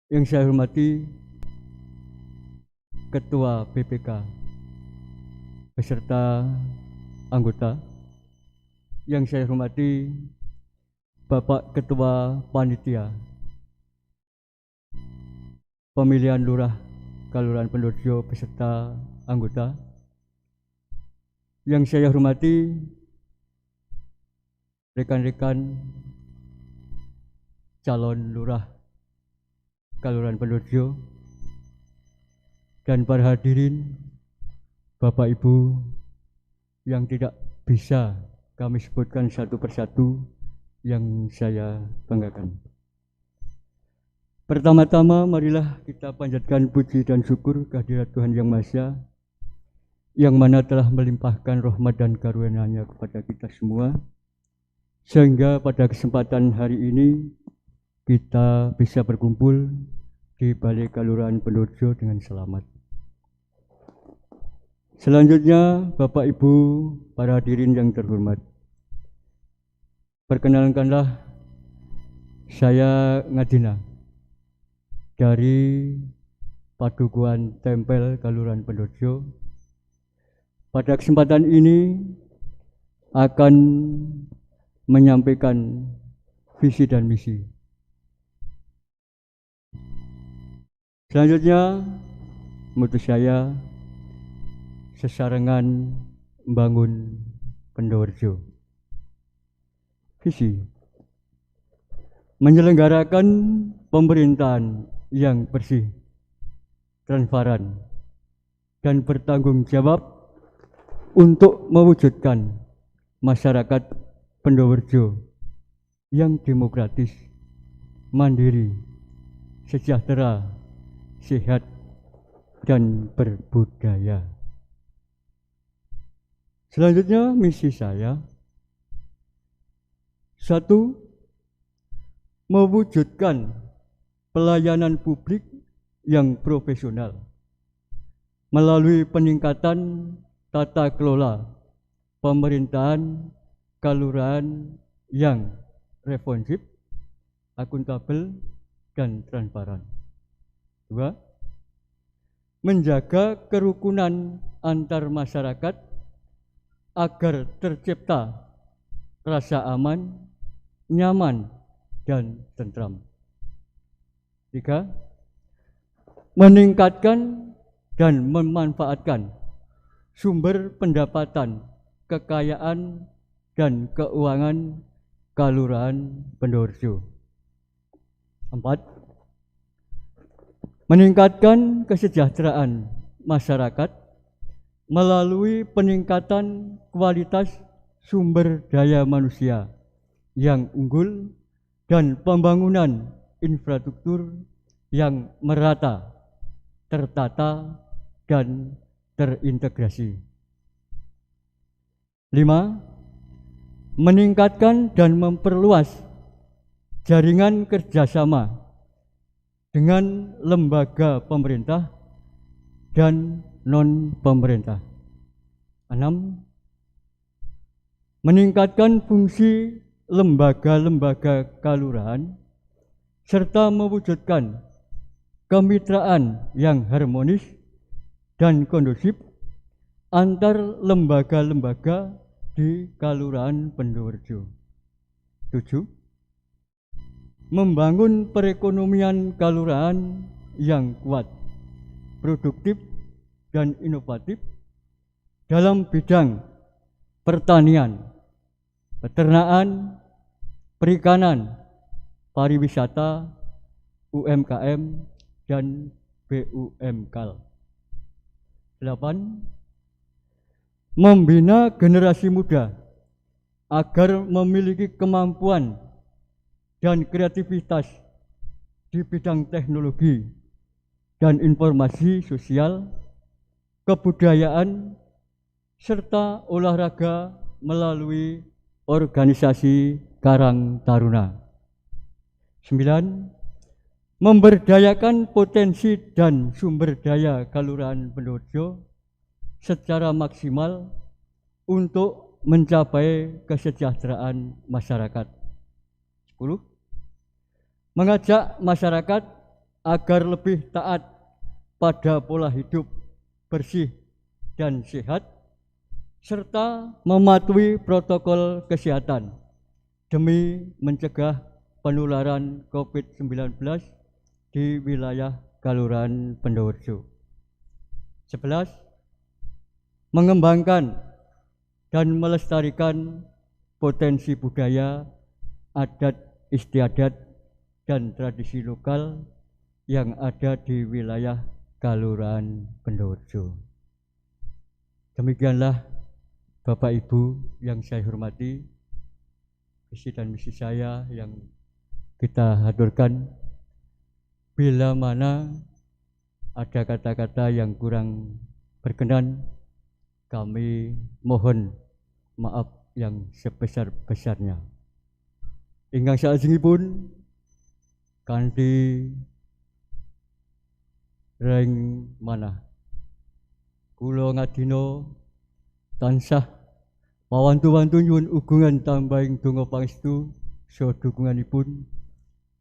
Yang saya hormati Ketua BPK beserta anggota, yang saya hormati Bapak Ketua Panitia Pemilihan Lurah Kelurahan Purworejo beserta anggota, yang saya hormati rekan-rekan calon lurah Kelurahan Purworejo dan para hadirin Bapak Ibu yang tidak bisa kami sebutkan satu persatu yang saya banggakan. Pertama-tama marilah kita panjatkan puji dan syukur kehadirat Tuhan Yang Maha Esa, yang mana telah melimpahkan rahmat dan karunia-Nya kepada kita semua, sehingga pada kesempatan hari ini kita bisa berkumpul di Balai Kelurahan Purworejo dengan selamat. Selanjutnya, Bapak Ibu, para hadirin yang terhormat, perkenalkanlah saya Ngadina dari Padukuhan Tempel Kelurahan Purworejo. Pada kesempatan ini akan menyampaikan visi dan misi. Selanjutnya, menurut saya sesarengan membangun Purworejo. Visi: menyelenggarakan pemerintahan yang bersih, transparan, dan bertanggung jawab untuk mewujudkan masyarakat Purworejo yang demokratis, mandiri, sejahtera, sehat, dan berbudaya. Selanjutnya misi saya: 1. Mewujudkan pelayanan publik yang profesional melalui peningkatan tata kelola pemerintahan kelurahan yang responsif, akuntabel, dan transparan. 2. Menjaga kerukunan antar masyarakat agar tercipta rasa aman, nyaman, dan tentram. 3. Meningkatkan dan memanfaatkan sumber pendapatan, kekayaan, dan keuangan Kelurahan Purworejo. 4. Meningkatkan kesejahteraan masyarakat melalui peningkatan kualitas sumber daya manusia yang unggul dan pembangunan infrastruktur yang merata, tertata, dan terintegrasi. 5. Meningkatkan dan memperluas jaringan kerjasama dengan lembaga pemerintah dan non-pemerintah. 6. Meningkatkan fungsi lembaga-lembaga kelurahan serta mewujudkan kemitraan yang harmonis dan kondusif antar lembaga-lembaga di Kelurahan Purworejo. 7. Membangun perekonomian kelurahan yang kuat, produktif, dan inovatif dalam bidang pertanian, peternakan, perikanan, pariwisata, UMKM, dan BUMKL. 8. Membina generasi muda agar memiliki kemampuan dan kreativitas di bidang teknologi dan informasi sosial, kebudayaan, serta olahraga melalui organisasi Karang Taruna. 9. Memberdayakan potensi dan sumber daya Kelurahan Purworejo secara maksimal untuk mencapai kesejahteraan masyarakat. 10. Mengajak masyarakat agar lebih taat pada pola hidup bersih dan sehat, serta mematuhi protokol kesehatan demi mencegah penularan COVID-19 di wilayah Kelurahan Pendowerjo. 11. Mengembangkan dan melestarikan potensi budaya, adat istiadat, dan tradisi lokal yang ada di wilayah Kelurahan Pendowerjo. Demikianlah Bapak Ibu yang saya hormati, visi dan misi saya yang kita haturkan. Bila mana ada kata-kata yang kurang berkenan, kami mohon maaf yang sebesar-besarnya. Ingkang salajengipun kanthi reng manah kula ngadina tansah mawantu-wantu nyuwun ugungan tambahing donga pangestu saha dukunganipun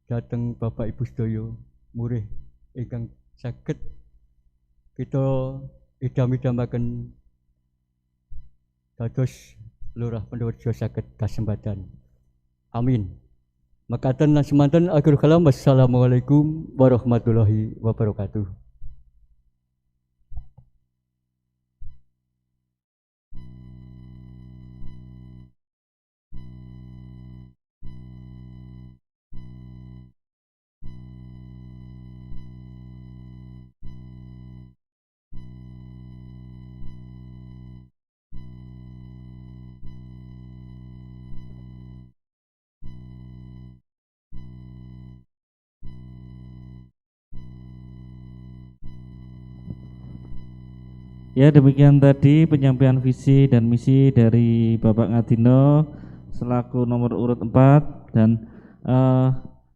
dhateng Bapak Ibu sedaya murih ingkang saged kita idam-idamaken dados Lurah Pendowerjo saged kasempatan. Amin. Makaten lan semanten akhir kalam. Wassalamualaikum warahmatullahi wabarakatuh. Ya, demikian tadi penyampaian visi dan misi dari Bapak Ngadino selaku nomor urut 4 dan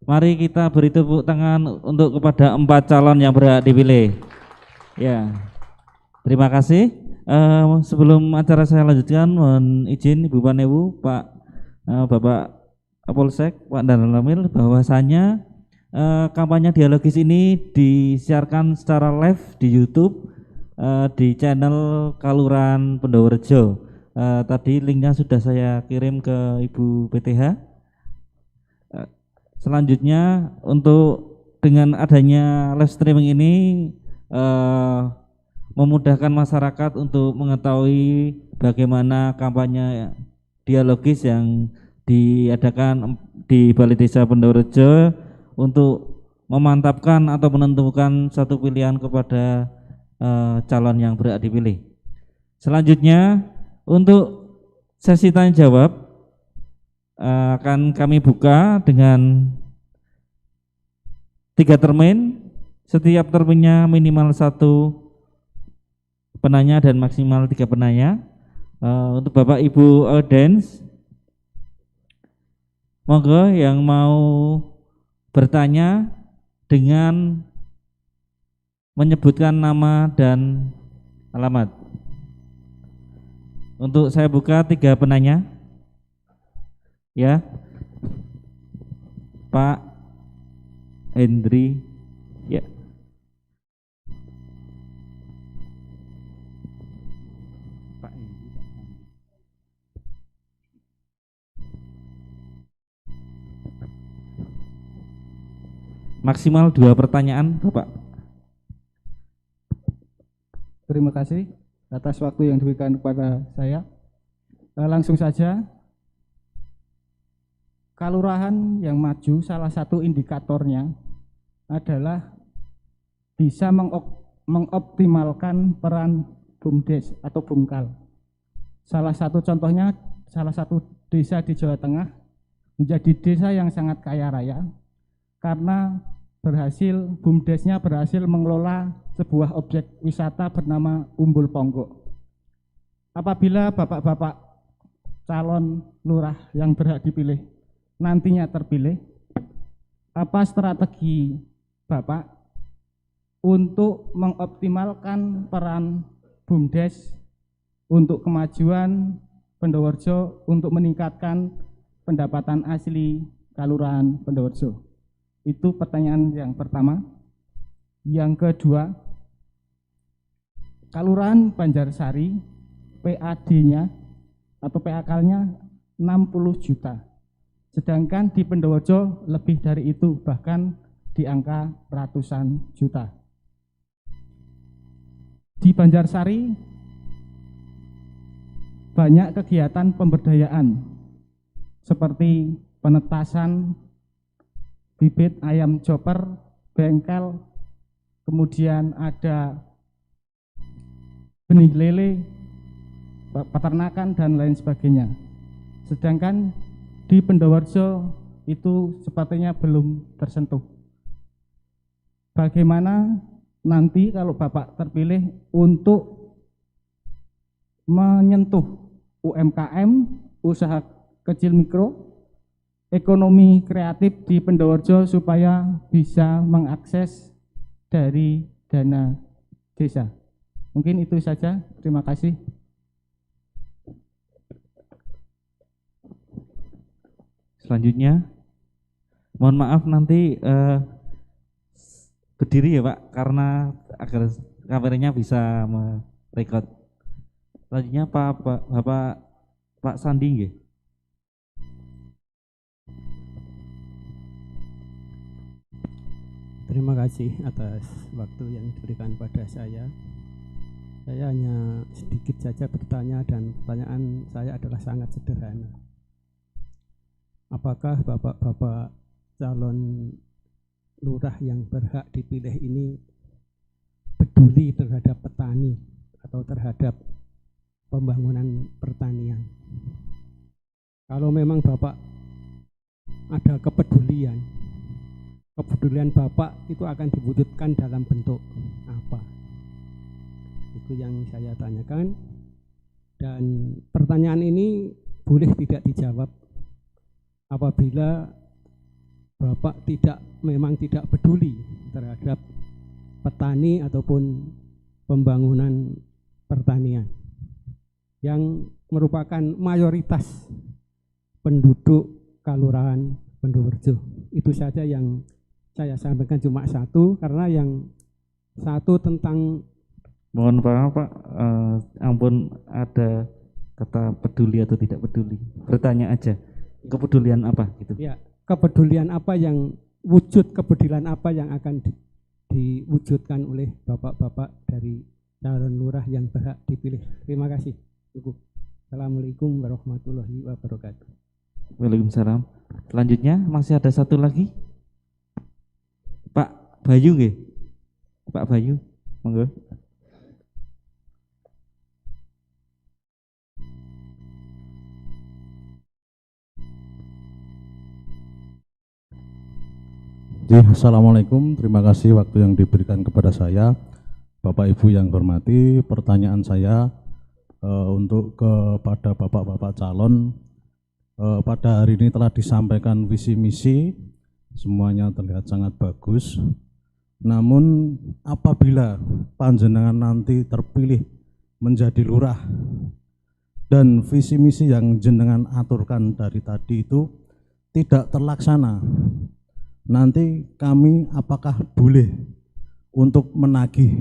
mari kita beri tepuk tangan untuk kepada 4 calon yang berhak dipilih. Ya, terima kasih. Sebelum acara saya lanjutkan, mohon izin Ibu Panewu, Pak Bapak Kapolsek, Pak Danramil, bahwasanya kampanye dialogis ini disiarkan secara live di YouTube di channel Kelurahan Pendowerjo. Tadi linknya sudah saya kirim ke Ibu PTH. Selanjutnya untuk dengan adanya live streaming ini memudahkan masyarakat untuk mengetahui bagaimana kampanye dialogis yang diadakan di Balai Desa Pendowerjo untuk memantapkan atau menentukan satu pilihan kepada calon yang berhak dipilih. Selanjutnya untuk sesi tanya jawab akan kami buka dengan 3 termin. Setiap terminnya minimal 1 penanya dan maksimal 3 penanya. Untuk Bapak Ibu audiens, monggo yang mau bertanya dengan menyebutkan nama dan alamat. Untuk saya buka 3 penanya. Ya. Pak Hendri. Ya. Pak Hendri. Maksimal 2 pertanyaan, Bapak. Terima kasih atas waktu yang diberikan kepada saya. Langsung saja, kelurahan yang maju salah satu indikatornya adalah bisa mengoptimalkan peran BUMDes atau BUMKAL. Salah satu contohnya, salah satu desa di Jawa Tengah menjadi desa yang sangat kaya raya karena BUMDesnya berhasil mengelola sebuah objek wisata bernama Umbul Ponggok. Apabila bapak-bapak calon lurah yang berhak dipilih nantinya terpilih, apa strategi Bapak untuk mengoptimalkan peran BUMDes untuk kemajuan Pendowerjo, untuk meningkatkan pendapatan asli Kelurahan Pendowerjo? Itu pertanyaan yang pertama. Yang kedua, Kelurahan Banjarsari PAD-nya atau PAK-nya 60 juta. Sedangkan di Pendowojo lebih dari itu, bahkan di angka ratusan juta. Di Banjarsari banyak kegiatan pemberdayaan seperti penetasan bibit ayam chopper, bengkel, kemudian ada benih lele, peternakan, dan lain sebagainya. Sedangkan di Pendowojo itu sepertinya belum tersentuh. Bagaimana nanti kalau Bapak terpilih untuk menyentuh UMKM, usaha kecil mikro, ekonomi kreatif di Pendowojo supaya bisa mengakses dari dana desa? Mungkin itu saja. Terima kasih. Selanjutnya, mohon maaf nanti berdiri ya Pak, karena agar kameranya bisa merekod. Selanjutnya Pak Sandi nggih. Terima kasih atas waktu yang diberikan pada saya. Saya hanya sedikit saja bertanya, dan pertanyaan saya adalah sangat sederhana. Apakah bapak-bapak calon lurah yang berhak dipilih ini peduli terhadap petani atau terhadap pembangunan pertanian? Kalau memang bapak ada kepedulian bapak itu akan diwujudkan dalam bentuk apa? Itu yang saya tanyakan, dan pertanyaan ini boleh tidak dijawab apabila bapak memang tidak peduli terhadap petani ataupun pembangunan pertanian yang merupakan mayoritas penduduk Kelurahan Pendowojo. Itu saja yang saya sampaikan, cuma satu, karena yang satu tentang, mohon maaf Pak, ampun ada kata peduli atau tidak peduli. Bertanya aja, kepedulian apa gitu. Ya, kepedulian apa yang wujud kepedulian apa yang akan diwujudkan oleh bapak-bapak dari calon lurah yang berhak dipilih. Terima kasih. Cukup. Assalamualaikum warahmatullahi wabarakatuh. Waalaikumsalam. Selanjutnya masih ada satu lagi. Pak Bayu nggih? Pak Bayu, monggo. Assalamualaikum, terima kasih waktu yang diberikan kepada saya. Bapak Ibu yang hormati, pertanyaan saya untuk kepada bapak-bapak calon, pada hari ini telah disampaikan visi misi, semuanya terlihat sangat bagus. Namun apabila panjenengan nanti terpilih menjadi lurah dan visi misi yang jenengan aturkan dari tadi itu tidak terlaksana, nanti kami apakah boleh untuk menagih,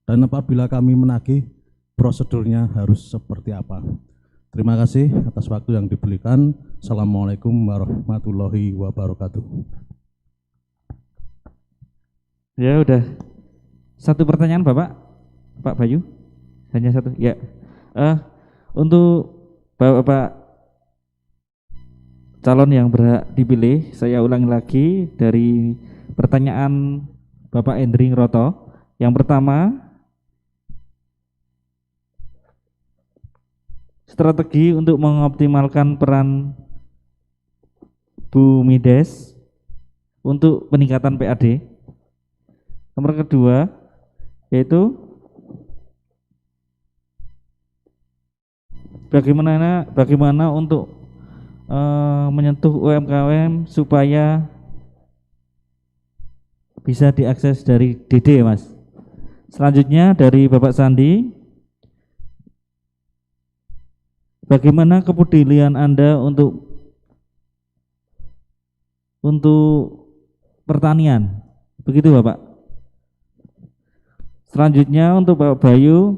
dan apabila kami menagih prosedurnya harus seperti apa? Terima kasih atas waktu yang diberikan. Assalamualaikum warahmatullahi wabarakatuh. Ya udah, satu pertanyaan Bapak, Pak Bayu, hanya satu. Ya, untuk Bapak calon yang berhak dipilih, saya ulangi lagi dari pertanyaan Bapak Endring Roto. Yang pertama, strategi untuk mengoptimalkan peran Bu Mides untuk peningkatan PAD. Nomor kedua, yaitu bagaimana untuk menyentuh UMKM supaya bisa diakses dari DD, Mas. Selanjutnya dari Bapak Sandi, bagaimana kepedulian Anda untuk pertanian? Begitu Bapak. Selanjutnya untuk Bapak Bayu,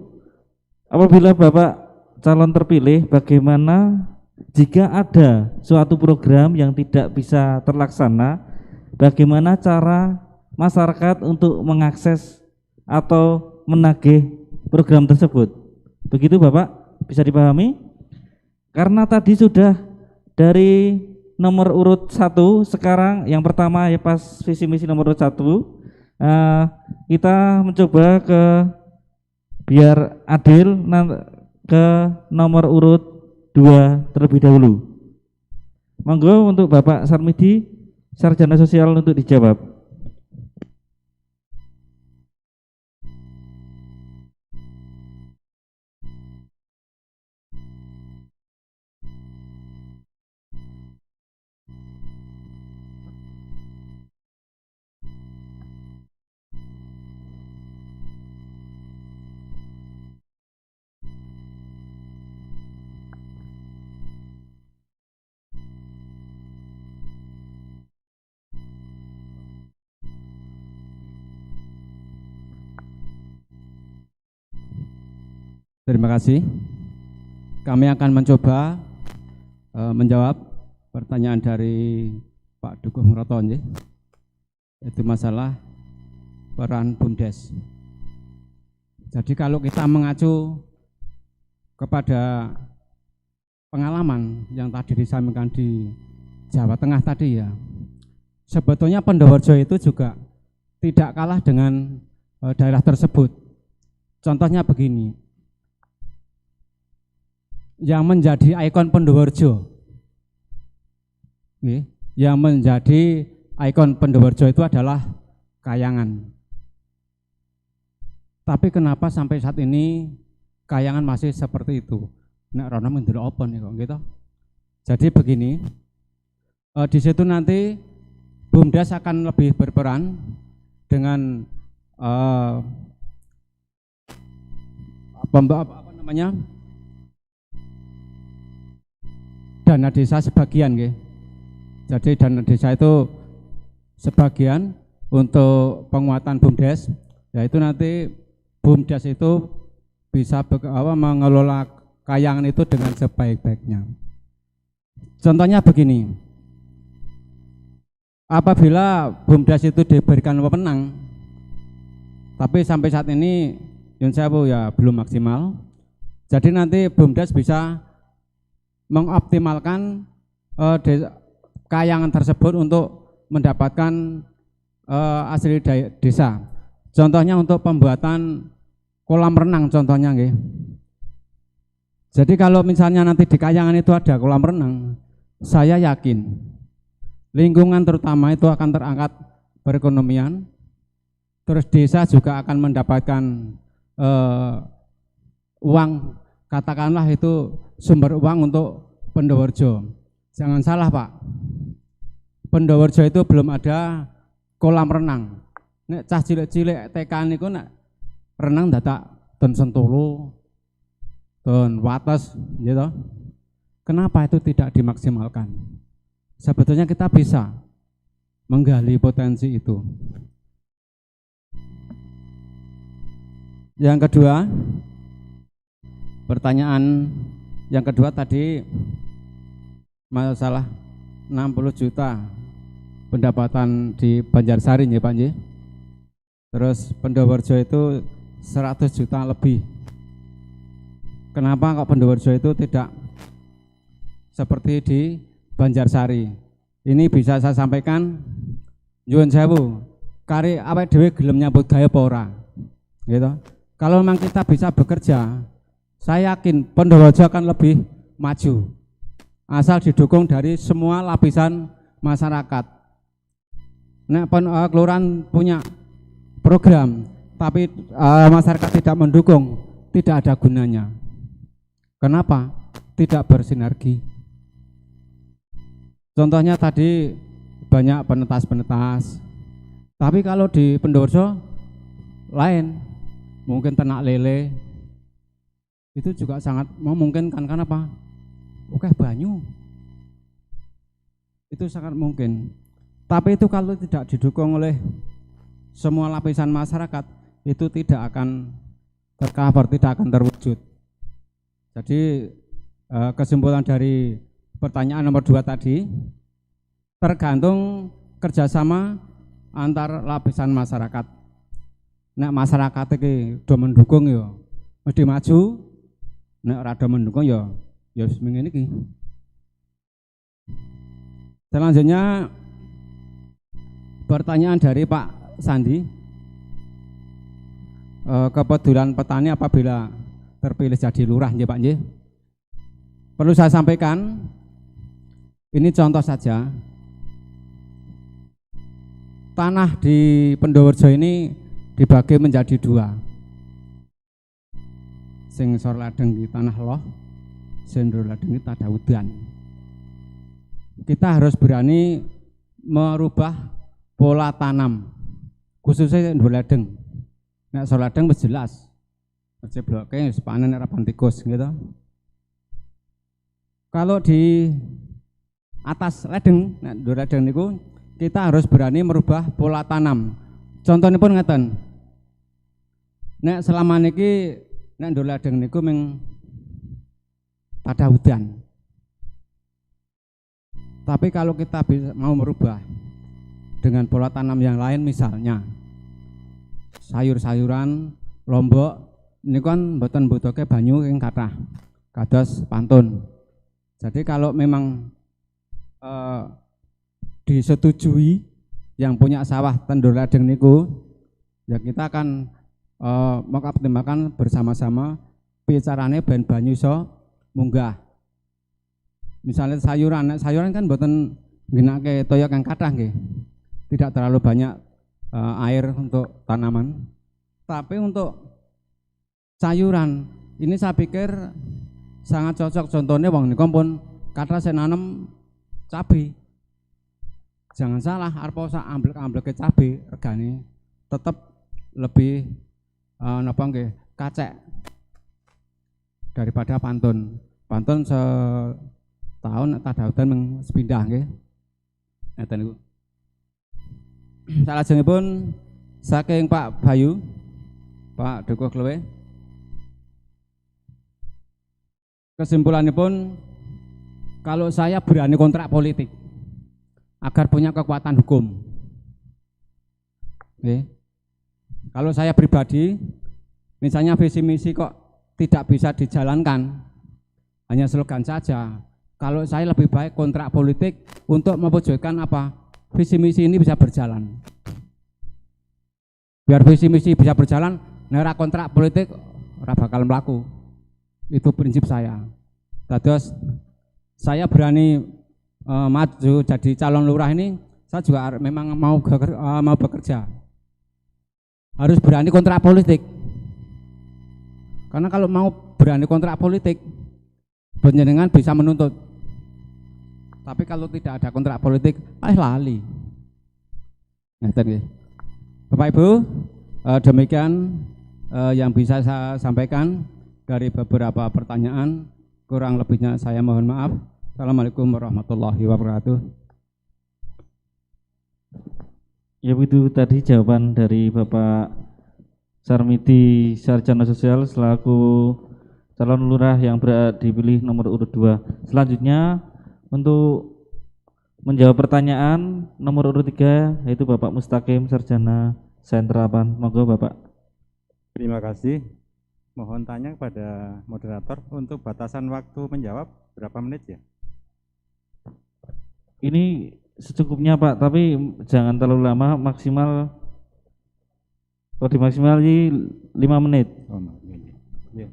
apabila Bapak calon terpilih, bagaimana jika ada suatu program yang tidak bisa terlaksana, bagaimana cara masyarakat untuk mengakses atau menagih program tersebut? Begitu Bapak, bisa dipahami? Karena tadi sudah dari nomor urut 1, sekarang yang pertama ya pas visi misi nomor urut 1, kita mencoba ke biar adil ke nomor urut 2 terlebih dahulu. Monggo untuk Bapak Sarmidi, Sarjana Sosial, untuk dijawab. Terima kasih. Kami akan mencoba menjawab pertanyaan dari Pak Dukuh Roton, yaitu masalah peran BUMDes. Jadi kalau kita mengacu kepada pengalaman yang tadi disampaikan di Jawa Tengah tadi ya, sebetulnya Pendowarjo itu juga tidak kalah dengan daerah tersebut. Contohnya begini, yang menjadi ikon Pendowarjo, yang menjadi ikon Pendowarjo itu adalah Kayangan. Tapi kenapa sampai saat ini Kayangan masih seperti itu? Nek rono mendelok apa nih kok gitu. Jadi begini, di situ nanti BUMDes akan lebih berperan dengan dana desa sebagian, jadi dana desa itu sebagian untuk penguatan BUMDes, yaitu nanti BUMDes itu bisa mengelola Kayangan itu dengan sebaik-baiknya. Contohnya begini, apabila BUMDes itu diberikan wewenang, tapi sampai saat ini ya belum maksimal, jadi nanti BUMDes bisa mengoptimalkan Kayangan tersebut untuk mendapatkan asli desa. Contohnya untuk pembuatan kolam renang contohnya, Jadi kalau misalnya nanti di Kayangan itu ada kolam renang, saya yakin lingkungan terutama itu akan terangkat perekonomian, terus desa juga akan mendapatkan uang, katakanlah itu sumber uang untuk Pendowarjo. Jangan salah Pak, Pendowarjo itu belum ada kolam renang. Nek cah cilik-cilik TK niku nek renang dadak ten Sentolo, ten Wates gitu. Kenapa itu tidak dimaksimalkan? Sebetulnya kita bisa menggali potensi itu. Yang kedua, pertanyaan yang kedua tadi masalah 60 juta pendapatan di Banjarsari ya Pak Nji. Terus Pendowarjo itu 100 juta lebih. Kenapa kok Pendowarjo itu tidak seperti di Banjarsari? Ini bisa saya sampaikan, nyuwun sewu, kari awake dhewe gelem nyambut gawe apa ora? Gitu. Kalau memang kita bisa bekerja, saya yakin Pendowarjo akan lebih maju. Asal didukung dari semua lapisan masyarakat. Nek kelurahan punya program, tapi masyarakat tidak mendukung, tidak ada gunanya. Kenapa? Tidak bersinergi. Contohnya tadi banyak penetas-penetas, tapi kalau di Pendowarjo lain, mungkin ternak lele, itu juga sangat memungkinkan. Kenapa? Oke, banyu itu sangat mungkin, tapi itu kalau tidak didukung oleh semua lapisan masyarakat, itu tidak akan tercover, tidak akan terwujud. Jadi kesimpulan dari pertanyaan nomor 2 tadi, tergantung kerjasama antar lapisan masyarakat. Nek masyarakat iki do mendukung ya mesti maju, nek ora do mendukung ya seminggu ini. Selanjutnya pertanyaan dari Pak Sandi, kepedulian petani apabila terpilih jadi lurah, nggih Pak nggih. Perlu saya sampaikan, ini contoh saja. Tanah di Pendowerjo ini dibagi menjadi 2. Sing sor ladeng di tanah loh, sing sor ladeng di Tadaudan. Kita harus berani merubah pola tanam, khususnya sing ladeng. Nek sor ladeng wis jelas. Cebloknya wis panen ora tikus gitu. Kalau di atas ladeng, nek ndur ladeng niku kita harus berani merubah pola tanam. Contohnya pun ngeten. Nek selama niki nek ndur ladeng niku ming pada hutan. Tapi kalau kita bisa, mau merubah dengan pola tanam yang lain, misalnya sayur-sayuran, lombok, ini kan mboten butuhke banyu yang kathah, kados pantun. Jadi kalau memang disetujui yang punya sawah tendur ladeng niku, ya kita akan mengoptimalkan bersama-sama picarane ben banyu iso munggah. Misalnya sayuran kan mboten ngginake toya kang kathah nggih. Tidak terlalu banyak air untuk tanaman. Tapi untuk sayuran ini saya pikir sangat cocok. Contohnya wong niku pun kathah sing nanem cabai. Jangan salah, arep sak amblek-ambleke cabai regane tetap lebih napa nggih kacek daripada pantun. Pantun setahun Tadaudan meng sepindah nggih. Ngeten niku. Salajengipun saking Pak Bayu, Pak Dukuh Klewe. Kesimpulanipun, kalau saya berani kontrak politik agar punya kekuatan hukum. Oke. Kalau saya pribadi, misalnya visi misi kok tidak bisa dijalankan, hanya slogan saja. Kalau saya lebih baik kontrak politik untuk mewujudkan apa? Visi misi ini bisa berjalan. Biar visi misi bisa berjalan, nera kontrak politik ora bakal mlaku. Itu prinsip saya. Terus saya berani maju jadi calon lurah ini, saya juga memang mau bekerja. Harus berani kontrak politik. Karena kalau mau berani kontrak politik, panjenengan bisa menuntut. Tapi kalau tidak ada kontrak politik, lali. Nah, tadi. Bapak Ibu, demikian yang bisa saya sampaikan dari beberapa pertanyaan. Kurang lebihnya saya mohon maaf. Assalamualaikum warahmatullahi wabarakatuh. Ya, itu tadi jawaban dari Bapak Sarmidi Sarjana Sosial selaku calon lurah yang dipilih nomor urut 2. Selanjutnya untuk menjawab pertanyaan nomor urut 3 yaitu Bapak Mustaqim Sarjana Sentrapan. Monggo Bapak. Terima kasih. Mohon tanya kepada moderator untuk batasan waktu menjawab berapa menit ya? Ini secukupnya Pak, tapi jangan terlalu lama, maksimal kalau dimaksimali 5 menit. Oh, ya.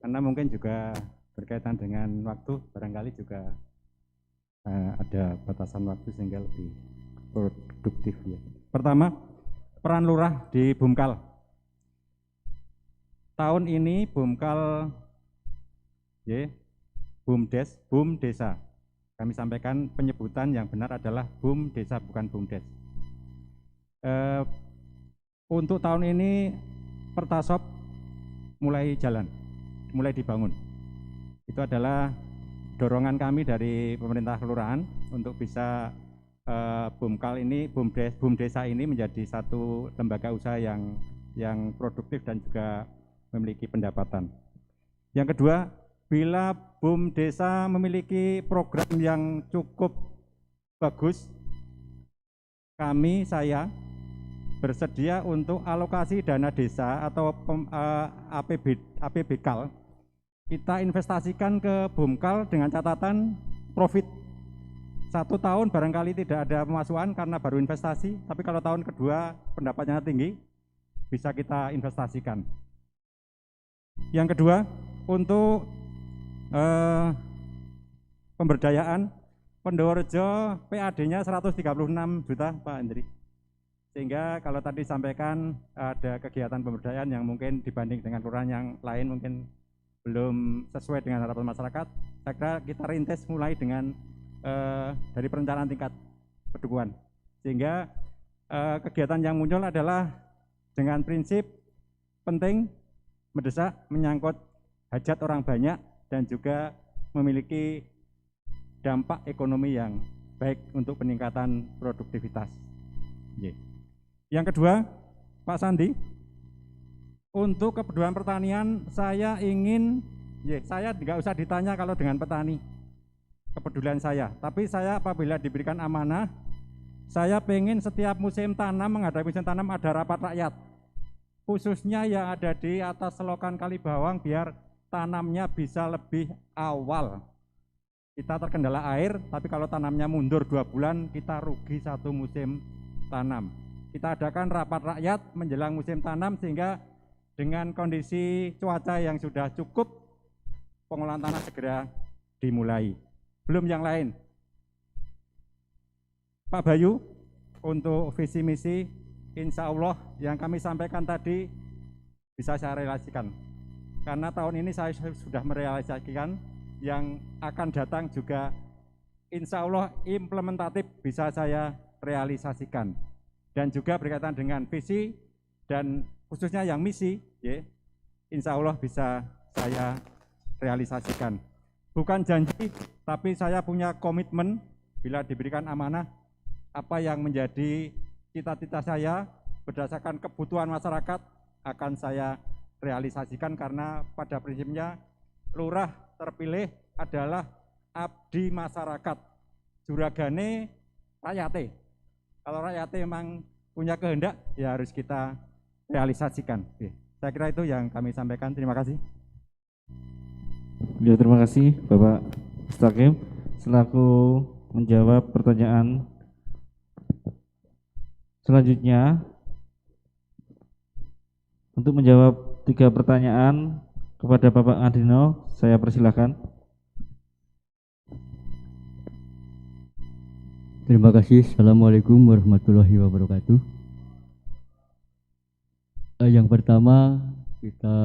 Karena mungkin juga berkaitan dengan waktu, barangkali juga ada batasan waktu sehingga lebih produktif ya. Pertama, peran lurah di Bumkal. Tahun ini Bumkal BUM Desa. Kami sampaikan penyebutan yang benar adalah BUM Desa, bukan BUMDes. Untuk tahun ini Pertasop mulai jalan, mulai dibangun. Itu adalah dorongan kami dari pemerintah kelurahan untuk bisa BUM Desa ini menjadi satu lembaga usaha yang yang produktif dan juga memiliki pendapatan. Yang kedua, bila BUM Desa memiliki program yang cukup bagus, saya bersedia untuk alokasi dana desa atau APBKAL kita investasikan ke BUMKAL dengan catatan profit. 1 tahun barangkali tidak ada pemasukan karena baru investasi, tapi kalau tahun kedua pendapatannya tinggi, bisa kita investasikan. Yang kedua, untuk pemberdayaan, Pendoworejo PAD-nya 136 juta Pak Hendri. Sehingga kalau tadi sampaikan ada kegiatan pemberdayaan yang mungkin dibanding dengan kelurahan yang lain mungkin belum sesuai dengan harapan masyarakat, saya kira kita rintis mulai dengan dari perencanaan tingkat pedukuhan. Sehingga kegiatan yang muncul adalah dengan prinsip penting, mendesak, menyangkut hajat orang banyak dan juga memiliki dampak ekonomi yang baik untuk peningkatan produktivitas. Yang kedua, Pak Sandi, untuk kepedulian pertanian saya ingin, saya nggak usah ditanya kalau dengan petani, kepedulian saya, tapi saya apabila diberikan amanah, saya pengen setiap musim tanam, menghadapi musim tanam ada rapat rakyat, khususnya yang ada di atas selokan Kali Bawang, biar tanamnya bisa lebih awal. Kita terkendala air, tapi kalau tanamnya mundur 2 bulan, kita rugi 1 musim tanam. Kita adakan rapat rakyat menjelang musim tanam, sehingga dengan kondisi cuaca yang sudah cukup, pengolahan tanah segera dimulai. Belum yang lain. Pak Bayu, untuk visi misi, insya Allah yang kami sampaikan tadi bisa saya realisasikan. Karena tahun ini saya sudah merealisasikan, yang akan datang juga insya Allah implementatif bisa saya realisasikan. Dan juga berkaitan dengan visi dan khususnya yang misi, insya Allah bisa saya realisasikan. Bukan janji, tapi saya punya komitmen bila diberikan amanah, apa yang menjadi cita-cita saya berdasarkan kebutuhan masyarakat akan saya realisasikan, karena pada prinsipnya lurah terpilih adalah abdi masyarakat, juragane rakyate. Kalau rakyate memang punya kehendak, ya harus kita realisasikan. Saya kira itu yang kami sampaikan. Terima kasih. Ya, terima kasih Bapak Mustaqim selaku menjawab pertanyaan. Selanjutnya untuk menjawab 3 pertanyaan kepada Bapak Ngadino, saya persilahkan. Terima kasih. Assalamualaikum warahmatullahi wabarakatuh. Yang pertama, kita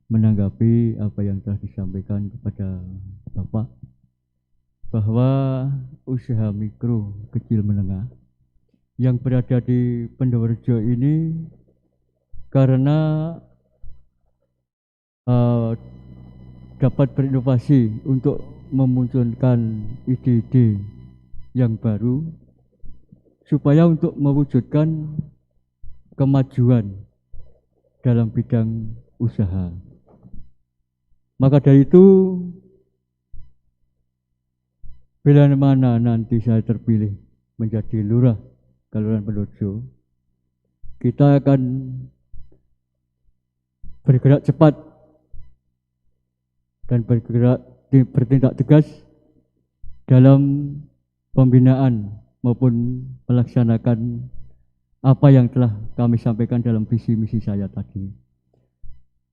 menanggapi apa yang telah disampaikan kepada Bapak, bahwa usaha mikro kecil menengah yang berada di Pendoworejo ini karena dapat berinovasi untuk memunculkan ide-ide yang baru supaya untuk mewujudkan kemajuan dalam bidang usaha. Maka dari itu, bila mana nanti saya terpilih menjadi lurah Kelurahan Pendoworejo, kita akan bergerak cepat dan bertindak tegas dalam pembinaan maupun melaksanakan apa yang telah kami sampaikan dalam visi misi saya tadi.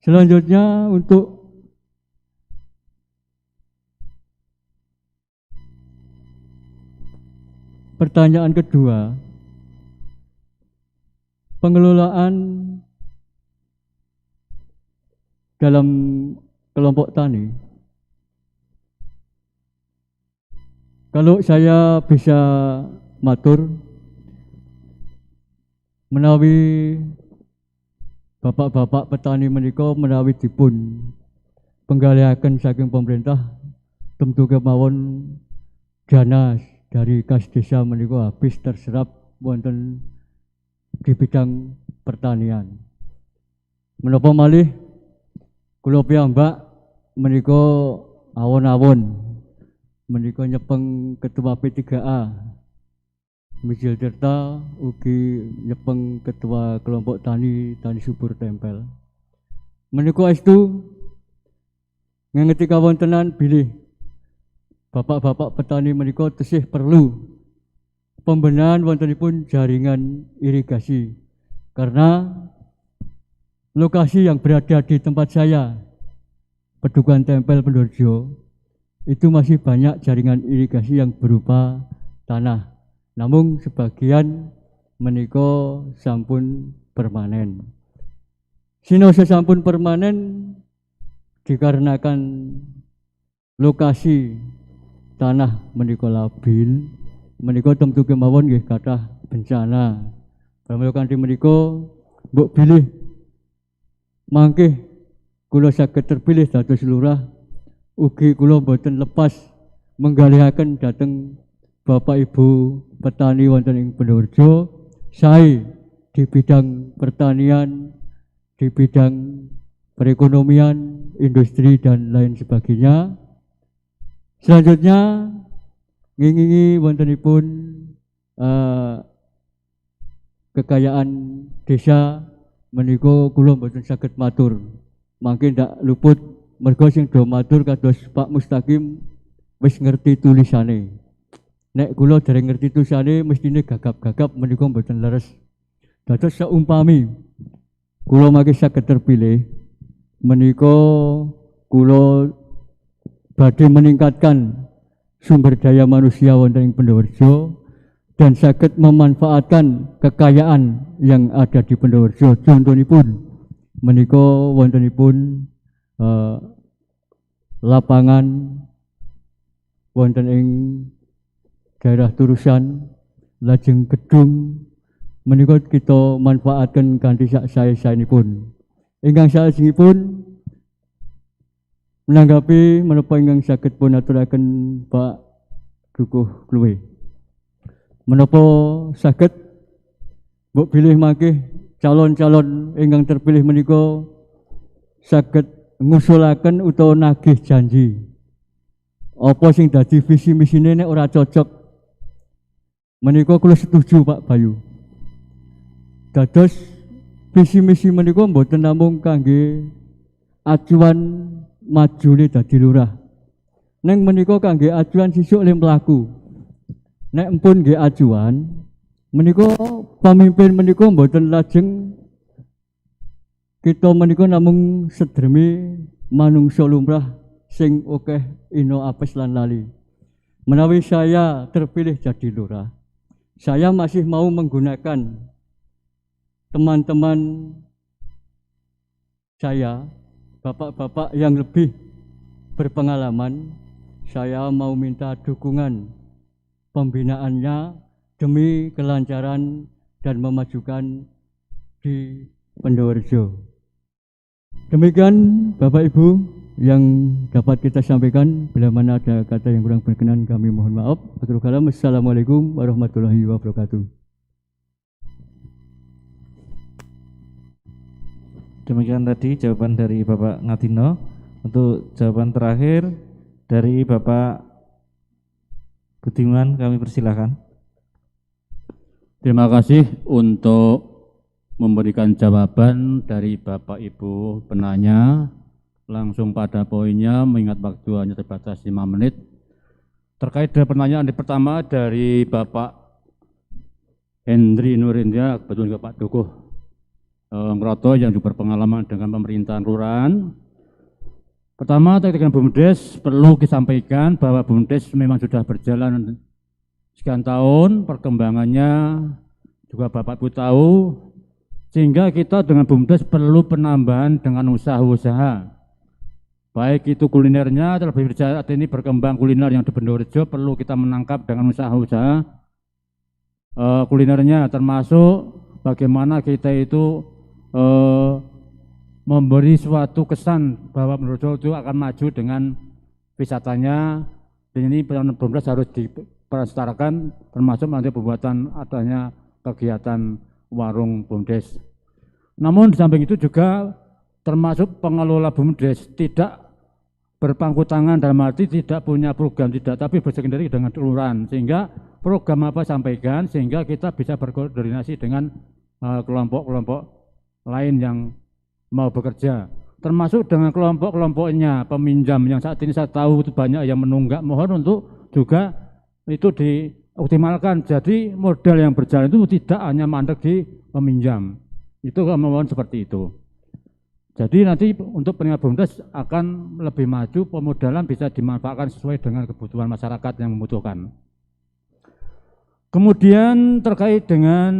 Selanjutnya, untuk pertanyaan kedua, pengelolaan dalam kelompok tani. Kalau saya bisa matur menawi bapak-bapak petani menika menawi dipun penggaliaken saking pemerintah, tentu kemawon dana dari kas desa menika habis terserap wonten di bidang pertanian. Menapa malih kula piyambak menika awon-awon menika nyepeng ketua P3A Mijil Tirta ugi nyepeng ketua kelompok tani subur tempel. Menika estu ngengeti kawontenan bilih bapak-bapak petani menika tesih perlu pembenahan wontenipun jaringan irigasi karena lokasi yang berada di tempat saya Pedukuhan Tempel Pendorjo itu masih banyak jaringan irigasi yang berupa tanah, namun sebagian menika sampun permanen. Sinosa sampun permanen dikarenakan lokasi tanah menika labil, menika tentu kemawon nggih kathah bencana. Pramila kanthi menika mbok bilih mangke kula saged terpilih dados lurah, ugi kula boten lepas menggalihaken dhateng Bapak Ibu petani wonten ing Pendorjo sae di bidang pertanian, di bidang perekonomian, industri dan lain sebagainya. Selanjutnya ngingingi wontenipun kekayaan desa menika kula mboten saged matur. Mangke ndak luput mergo sing do matur kados Pak Mustaqim wis ngerti tulisane. Nek kula dereng ngerti tulisane mestine gagap-gagap menika mboten leres. Dados saumpami kula mangke saged terpilih menika kula badhe meningkatkan sumber daya manusia wonten ing Pendorjo dan saged memanfaatkan kekayaan yang ada di Pendorjo. Contonipun menika wontenipun lapangan wonten ing daerah Turusan, lajeng gedung menika kita manfaatkan kanthi sak sae-saenipun. Ingkang salajengipun menanggapi menapa ingkang saged pun aturaken Pak Dukuh Kluwe. Menapa saged mbok bilih mangke calon-calon ingkang terpilih menika saged ngusulaken utawa nagih janji. Apa sing dadi visi misine nek ora cocok menika kula setuju Pak Bayu. Dados visi misi menika mboten namung kangge acuan majune dadi lurah. Neng menika kangge acuan sisuk le mlaku. Nek empun nggih acuan menika pamimpin menika mboten lajeng kita menika namung sedremi manungsa lumrah sing akeh ino apes lan lali. Menawi saya terpilih jadi lurah, saya masih mau menggunakan teman-teman saya, bapak-bapak yang lebih berpengalaman. Saya mau minta dukungan pembinaannya demi kelancaran dan memajukan di Pendorjo. Demikian Bapak Ibu yang dapat kita sampaikan. Bila mana ada kata yang kurang berkenan kami mohon maaf. Akhirul kalam, assalamualaikum warahmatullahi wabarakatuh. Demikian tadi jawaban dari Bapak Ngatino. Untuk jawaban terakhir dari Bapak Budiman kami persilahkan. Terima kasih untuk memberikan jawaban dari Bapak Ibu penanya. Langsung pada poinnya, mengingat waktu hanya terbatas 5 menit. Terkait dengan pertanyaan pertama dari Bapak Hendri Nurindya, betul juga Pak Dukuh Ngroto yang juga berpengalaman dengan pemerintahan kelurahan. Pertama, terkait dengan BUMDes, perlu disampaikan bahwa BUMDes memang sudah berjalan sekian tahun, perkembangannya juga Bapak Ibu tahu, sehingga kita dengan BUMDes perlu penambahan dengan usaha-usaha. Baik itu kulinernya, terlebih saat ini berkembang kuliner yang di Pendorjo, perlu kita menangkap dengan usaha-usaha kulinernya, termasuk bagaimana kita itu memberi suatu kesan bahwa Pendorjo itu akan maju dengan wisatanya. Dan ini BUMDes harus dipersetarakan, termasuk nanti pembuatan adanya kegiatan warung BUMDes. Namun di samping itu juga termasuk pengelola BUMDes tidak berpangku tangan dalam arti tidak punya program, tidak, tapi bersekendari dengan kelurahan, sehingga program apa sampaikan sehingga kita bisa berkoordinasi dengan kelompok-kelompok lain yang mau bekerja, termasuk dengan kelompok-kelompoknya peminjam yang saat ini saya tahu itu banyak yang menunggak, mohon untuk juga itu dioptimalkan, jadi modal yang berjalan itu tidak hanya mandek di peminjam, itu mohon seperti itu. Jadi nanti untuk penerimaan BUMDes akan lebih maju, pemodalan bisa dimanfaatkan sesuai dengan kebutuhan masyarakat yang membutuhkan. Kemudian terkait dengan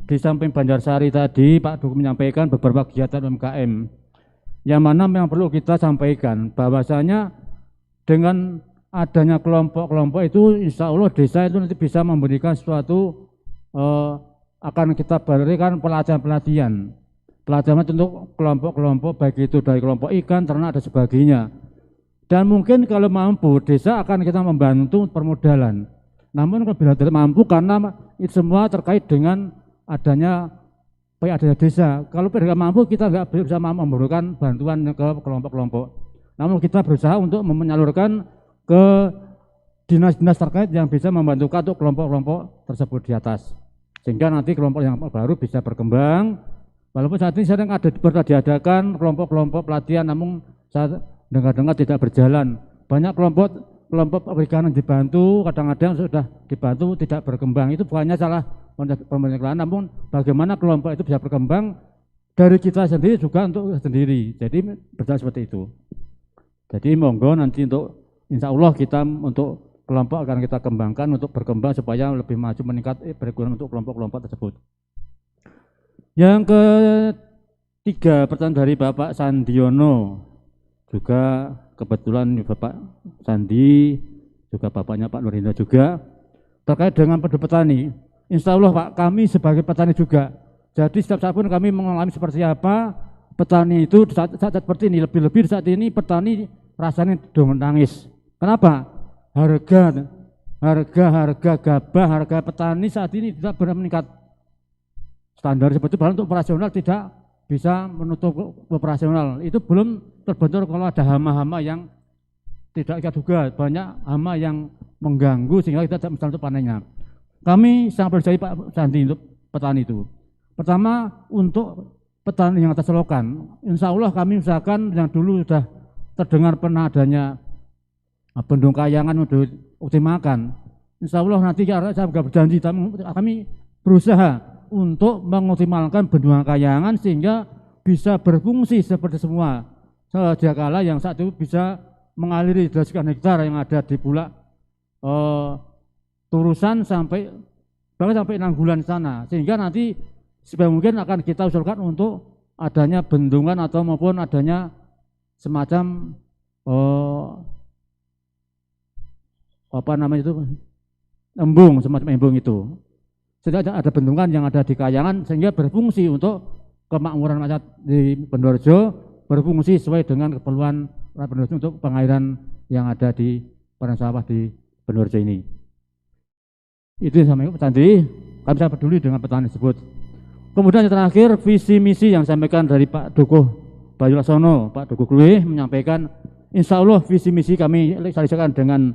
di samping Banjarsari tadi, Pak Dukuh menyampaikan beberapa kegiatan UMKM, yang mana yang perlu kita sampaikan bahwasanya dengan adanya kelompok-kelompok itu insya Allah desa itu nanti bisa memberikan suatu akan kita berikan pelatihan-pelatihan untuk kelompok-kelompok baik itu dari kelompok ikan, ternak dan sebagainya. Dan mungkin kalau mampu desa akan kita membantu permodalan. Namun kalau tidak mampu karena itu semua terkait dengan adanya desa. Kalau tidak mampu kita nggak bisa memberikan bantuan ke kelompok-kelompok. Namun kita berusaha untuk menyalurkan ke dinas-dinas terkait yang bisa membantu untuk kelompok-kelompok tersebut di atas. Sehingga nanti kelompok yang baru bisa berkembang. Walaupun saat ini sedang pernah diadakan kelompok-kelompok pelatihan, namun saya dengar-dengar tidak berjalan. Banyak kelompok perikanan dibantu, kadang-kadang sudah dibantu tidak berkembang. Itu bukannya salah pemerintah, namun bagaimana kelompok itu bisa berkembang dari kita sendiri juga untuk sendiri. Jadi berjalan seperti itu. Jadi monggo nanti untuk insya Allah kita untuk kelompok akan kita kembangkan untuk berkembang supaya lebih maju meningkat berguna untuk kelompok-kelompok tersebut. Yang ketiga pertanyaan dari Bapak Sandiono, juga kebetulan Bapak Sandi, juga bapaknya Pak Nurindra juga, terkait dengan petani. Insya Allah Pak, kami sebagai petani juga, jadi setiap saat pun kami mengalami seperti apa, petani itu saat seperti ini, lebih-lebih saat ini petani rasanya sudah menangis. Kenapa? Harga gabah, harga petani saat ini tidak benar meningkat. Standar seperti itu, untuk operasional tidak bisa menutup operasional. Itu belum terbentur kalau ada hama-hama yang tidak kita duga, banyak hama yang mengganggu sehingga kita tidak bisa untuk panennya. Kami sangat percaya Pak Sandi untuk petani itu. Pertama untuk petani yang atas selokan, insya Allah kami usahakan yang dulu sudah terdengar pernah adanya bendung kayangan untuk dioptimalkan. Insya Allah nanti saya juga berjanji kami berusaha untuk mengoptimalkan bendungan kayangan sehingga bisa berfungsi seperti semua sedia kala yang saat itu bisa mengaliri sekian hektar yang ada di Bulak Turusan bahkan sampai Nanggulan sana, sehingga nanti sebab mungkin akan kita usulkan untuk adanya bendungan atau maupun adanya semacam embung, semacam embung itu. Sehingga ada bendungan yang ada di Kayangan sehingga berfungsi untuk kemakmuran masyarakat di Bendorejo, berfungsi sesuai dengan keperluan Bendorejo untuk pengairan yang ada di padang sawah di Bendorejo ini. Itu yang saya tadi, kami sangat peduli dengan petani tersebut. Kemudian yang terakhir, visi misi yang disampaikan dari Pak Dukuh Bayu Laksono, Pak Dukuh Kluih menyampaikan, insya Allah visi misi kami realisasikan dengan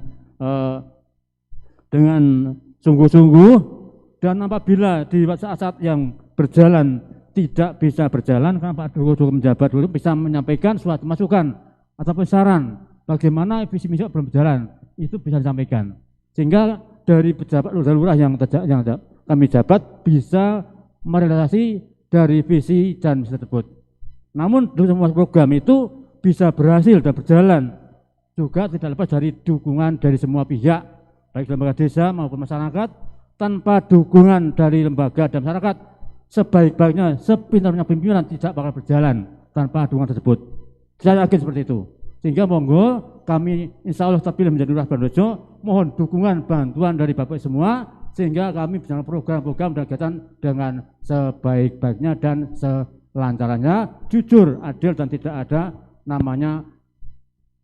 sungguh-sungguh. Dan apabila di saat-saat yang berjalan tidak bisa berjalan, karena Pak Dukuh menjabat dulu bisa menyampaikan suatu masukan atau saran bagaimana visi misi belum berjalan, itu bisa disampaikan. Sehingga dari pejabat lurah yang kami jabat bisa merealisasi dari visi dan misi tersebut. Namun semua program itu bisa berhasil dan berjalan juga tidak lepas dari dukungan dari semua pihak, baik lembaga desa maupun masyarakat. Tanpa dukungan dari lembaga dan masyarakat, sebaik-baiknya, sepintarnya pimpinan tidak bakal berjalan tanpa dukungan tersebut. Saya yakin seperti itu. Sehingga monggo kami insya Allah terpilih menjadi lurah Bendorejo, mohon dukungan bantuan dari Bapak semua sehingga kami bisa program-program dan kegiatan dengan sebaik-baiknya dan selancarannya, jujur, adil dan tidak ada namanya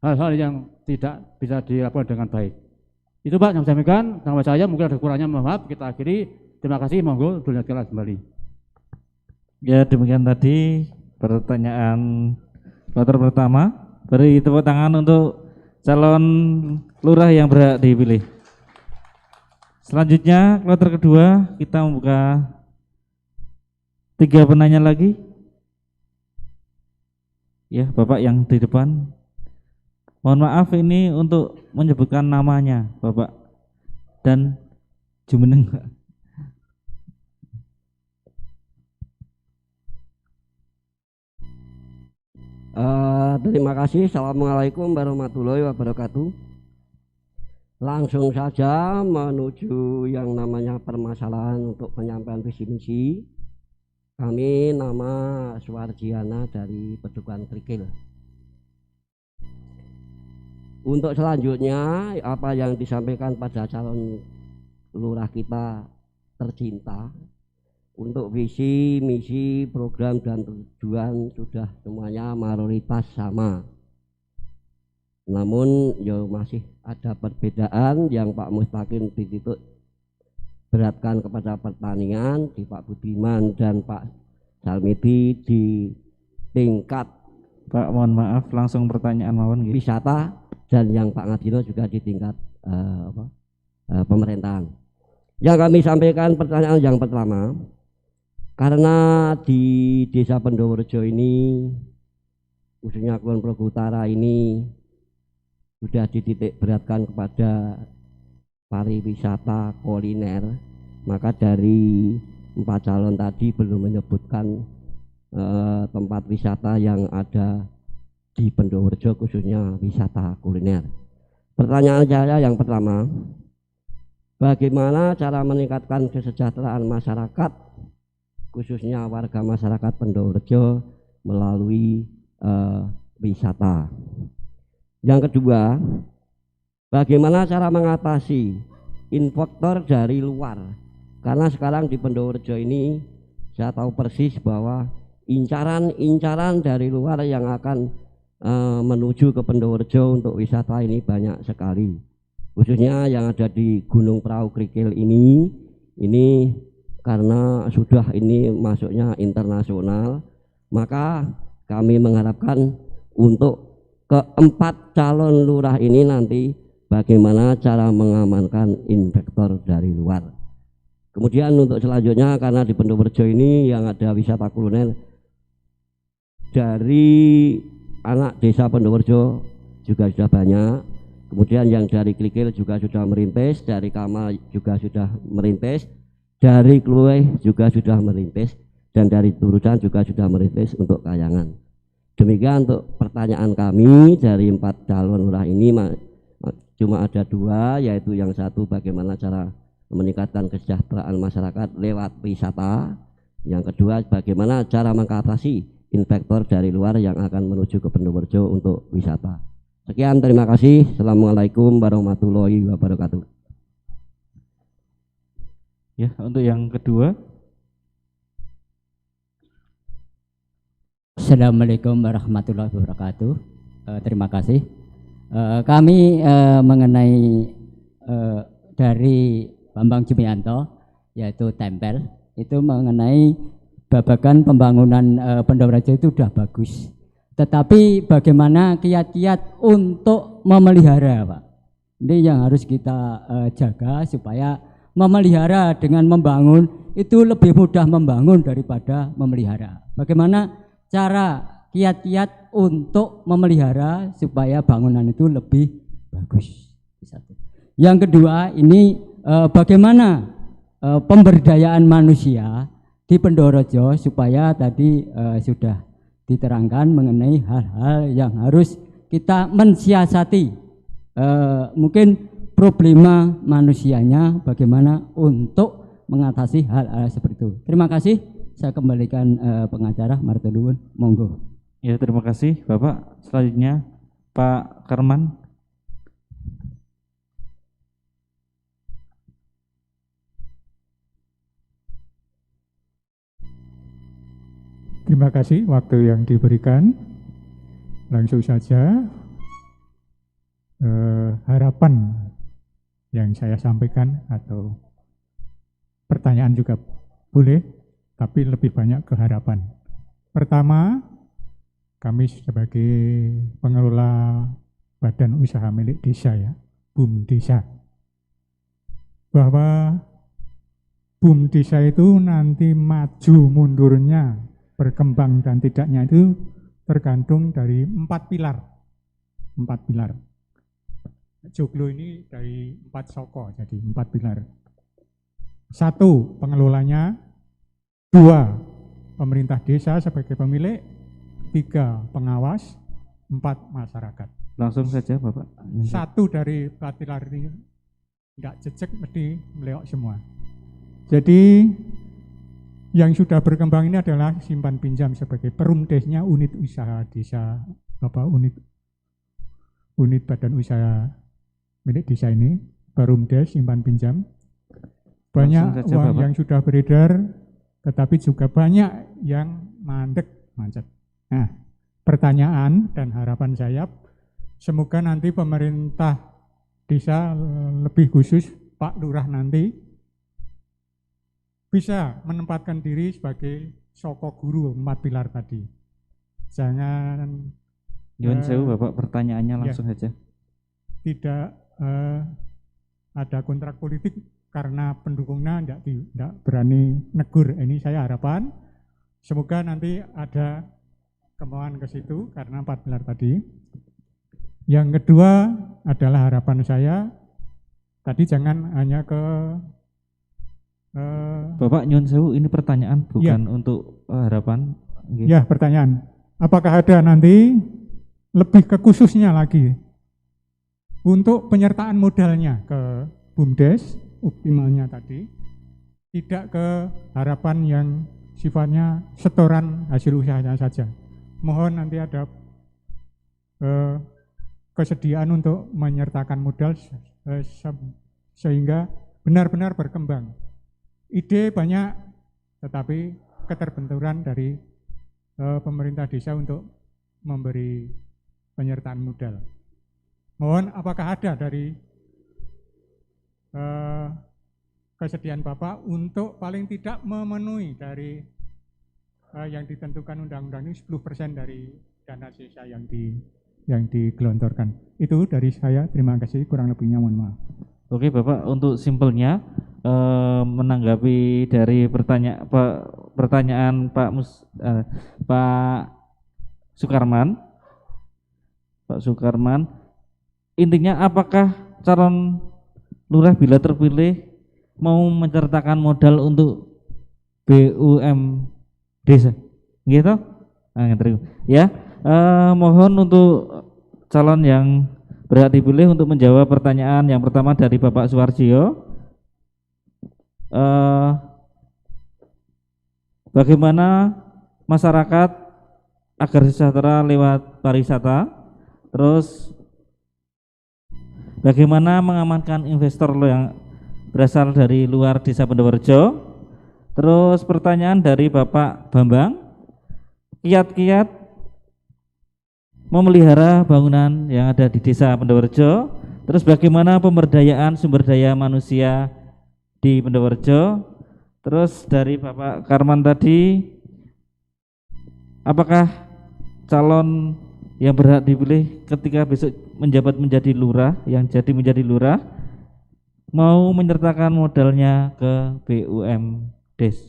hal-hal yang tidak bisa dilakukan dengan baik. Itu Pak yang saya sampaikan, nama saya mungkin ada kurangnya, mohon maaf, kita akhiri. Terima kasih, monggo dilanjutkan kembali. Ya, demikian tadi pertanyaan kloter pertama. Beri tepuk tangan untuk calon lurah yang berhak dipilih. Selanjutnya kloter kedua, kita membuka 3 penanya lagi. Ya, Bapak yang di depan. Mohon maaf ini untuk menyebutkan namanya, Bapak dan jumeneng. Terima kasih. Assalamualaikum warahmatullahi wabarakatuh. Langsung saja menuju yang namanya permasalahan untuk penyampaian visi misi. Kami nama Suwarjiana dari Pedukuhan Krikil. Untuk selanjutnya apa yang disampaikan pada calon lurah kita tercinta, untuk visi, misi, program dan tujuan sudah semuanya mayoritas sama. Namun ya masih ada perbedaan yang Pak Mustaqim dititik beratkan kepada pertanian, di Pak Budiman dan Pak Salmidi di tingkat Pak, mohon maaf langsung pertanyaan mawon gitu. Wisata, dan yang Pak Ngadino juga di tingkat pemerintahan. Yang kami sampaikan pertanyaan yang pertama, karena di Desa Pendoworejo ini, khususnya Kulon Progo Utara ini sudah dititik beratkan kepada pariwisata kuliner, maka dari 4 calon tadi belum menyebutkan tempat wisata yang ada di Pendoworejo khususnya wisata kuliner. Pertanyaan saya yang pertama, bagaimana cara meningkatkan kesejahteraan masyarakat khususnya warga masyarakat Pendoworejo melalui wisata? Yang kedua, bagaimana cara mengatasi investor dari luar? Karena sekarang di Pendoworejo ini saya tahu persis bahwa incaran dari luar yang akan menuju ke Pendoworejo untuk wisata ini banyak sekali. Khususnya yang ada di Gunung Prau Krikil ini karena sudah ini masuknya internasional, maka kami mengharapkan untuk keempat calon lurah ini nanti bagaimana cara mengamankan investor dari luar. Kemudian untuk selanjutnya, karena di Pendoworejo ini yang ada wisata kuliner dari anak desa Pendoworejo juga sudah banyak. Kemudian yang dari Krikil juga sudah merintis, dari Kamal juga sudah merintis, dari Kluweh juga sudah merintis, dan dari Turusan juga sudah merintis untuk Kayangan. Demikian untuk pertanyaan kami dari 4 calon lurah ini, cuma ada 2, yaitu yang satu bagaimana cara meningkatkan kesejahteraan masyarakat lewat wisata, yang kedua bagaimana cara mengatasi investor dari luar yang akan menuju ke Pendoworejo untuk wisata. Sekian, terima kasih. Assalamualaikum warahmatullahi wabarakatuh. Ya, untuk yang kedua. Assalamualaikum warahmatullahi wabarakatuh. Terima kasih. Kami mengenai dari Bambang Jumianto, yaitu tempel, itu mengenai babakan pembangunan Pendoworejo itu sudah bagus. Tetapi bagaimana kiat-kiat untuk memelihara, Pak? Ini yang harus kita jaga supaya memelihara dengan membangun itu lebih mudah membangun daripada memelihara. Bagaimana cara kiat-kiat untuk memelihara supaya bangunan itu lebih bagus. Yang kedua, ini bagaimana pemberdayaan manusia di Pendoworejo supaya tadi sudah diterangkan mengenai hal-hal yang harus kita mensiasati, mungkin problema manusianya bagaimana untuk mengatasi hal-hal seperti itu. Terima kasih. Saya kembalikan pengacara Martodun, monggo. Ya, terima kasih Bapak. Selanjutnya Pak Karman. Terima kasih waktu yang diberikan. Langsung saja harapan yang saya sampaikan atau pertanyaan juga boleh. tapi lebih banyak ke harapan. Pertama, kami sebagai pengelola badan usaha milik desa ya, BUM Desa, bahwa BUM Desa itu nanti maju mundurnya, berkembang dan tidaknya itu tergantung dari 4 pilar. 4 pilar. Joglo ini dari 4 soko, jadi 4 pilar. 1, pengelolanya. 2, pemerintah desa sebagai pemilik. 3, pengawas. 4, masyarakat. Langsung saja Bapak. 1 dari 4 pilar ini tidak jejak, mesti meleok semua. Jadi yang sudah berkembang ini adalah simpan pinjam sebagai perumdesnya unit usaha desa, unit badan usaha milik desa ini, perumdes simpan pinjam. Banyak saja, uang Bapak. yang sudah beredar, tetapi juga banyak yang macet. Nah, pertanyaan dan harapan saya, semoga nanti pemerintah desa, lebih khusus Pak Lurah nanti, bisa menempatkan diri sebagai soko guru 4 pilar tadi. Jangan Nyuwun sewu Bapak, pertanyaannya ya, langsung saja. tidak ada kontrak politik karena pendukungnya tidak berani negur. Ini saya harapan semoga nanti ada kemauan ke situ karena 4 pilar tadi. Yang kedua adalah harapan saya tadi jangan hanya ke Bapak nyuwun sewu, ini pertanyaan bukan untuk harapan. Ya, pertanyaan. Apakah ada nanti lebih ke khususnya lagi untuk penyertaan modalnya ke BUMDes optimalnya tadi, tidak ke harapan yang sifatnya setoran hasil usahanya saja. Mohon nanti ada kesediaan untuk menyertakan modal sehingga benar-benar berkembang. Ide banyak, tetapi keterbenturan dari pemerintah desa untuk memberi penyertaan modal. Mohon apakah ada dari kesediaan Bapak untuk paling tidak memenuhi dari yang ditentukan undang-undang ini 10% dari dana desa yang digelontorkan. Itu dari saya, terima kasih, kurang lebihnya mohon maaf. Oke Bapak, untuk simpelnya menanggapi dari pertanyaan Pak Sukarman, intinya apakah calon lurah bila terpilih mau menceritakan modal untuk BUM desa, gitu? Ya, mohon untuk calon yang berhak dipilih untuk menjawab pertanyaan yang pertama dari Bapak Suwarjio. Bagaimana masyarakat agar sejahtera lewat pariwisata, terus bagaimana mengamankan investor yang berasal dari luar desa Pendoworejo, terus pertanyaan dari Bapak Bambang, kiat-kiat memelihara bangunan yang ada di desa Pendoworejo, terus bagaimana pemberdayaan sumber daya manusia di Pendoworejo, terus dari Bapak Karman tadi, apakah calon yang berhak dipilih ketika besok menjabat menjadi lurah, yang jadi menjadi lurah, mau menyertakan modalnya ke BUM Des.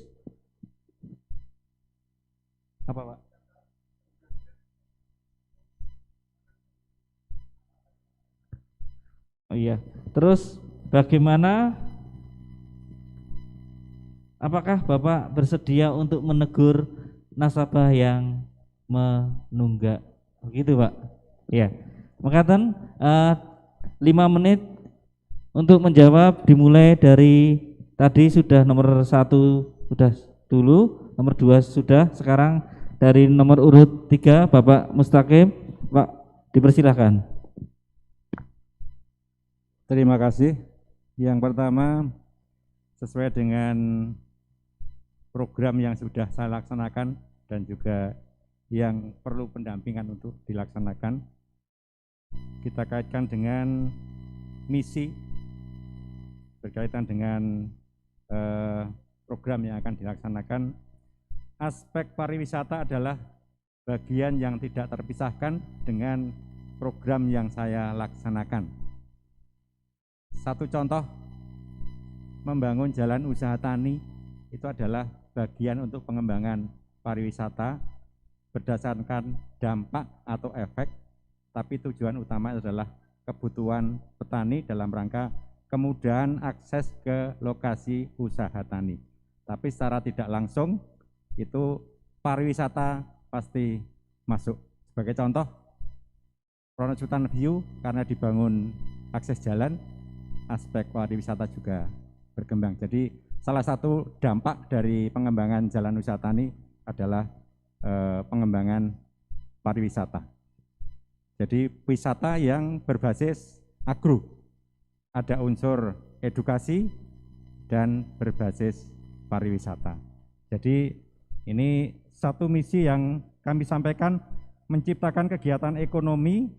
Apa Pak? Oh iya, terus bagaimana, apakah Bapak bersedia untuk menegur nasabah yang menunggak? Begitu Pak? Ya, makaten 5 menit untuk menjawab, dimulai dari tadi sudah nomor 1 sudah dulu, nomor 2 sudah, sekarang dari nomor urut 3 Bapak Mustaqim, Pak dipersilahkan. Terima kasih. Yang pertama, sesuai dengan program yang sudah saya laksanakan dan juga yang perlu pendampingan untuk dilaksanakan, kita kaitkan dengan misi berkaitan dengan program yang akan dilaksanakan, aspek pariwisata adalah bagian yang tidak terpisahkan dengan program yang saya laksanakan. Satu contoh, membangun jalan usaha tani itu adalah bagian untuk pengembangan pariwisata berdasarkan dampak atau efek, tapi tujuan utama adalah kebutuhan petani dalam rangka kemudahan akses ke lokasi usaha tani. Tapi secara tidak langsung itu pariwisata pasti masuk. Sebagai contoh, Ronosutan View karena dibangun akses jalan, aspek pariwisata juga berkembang. Jadi salah satu dampak dari pengembangan jalan usaha tani adalah pengembangan pariwisata. Jadi wisata yang berbasis agro, ada unsur edukasi dan berbasis pariwisata. Jadi ini satu misi yang kami sampaikan, menciptakan kegiatan ekonomi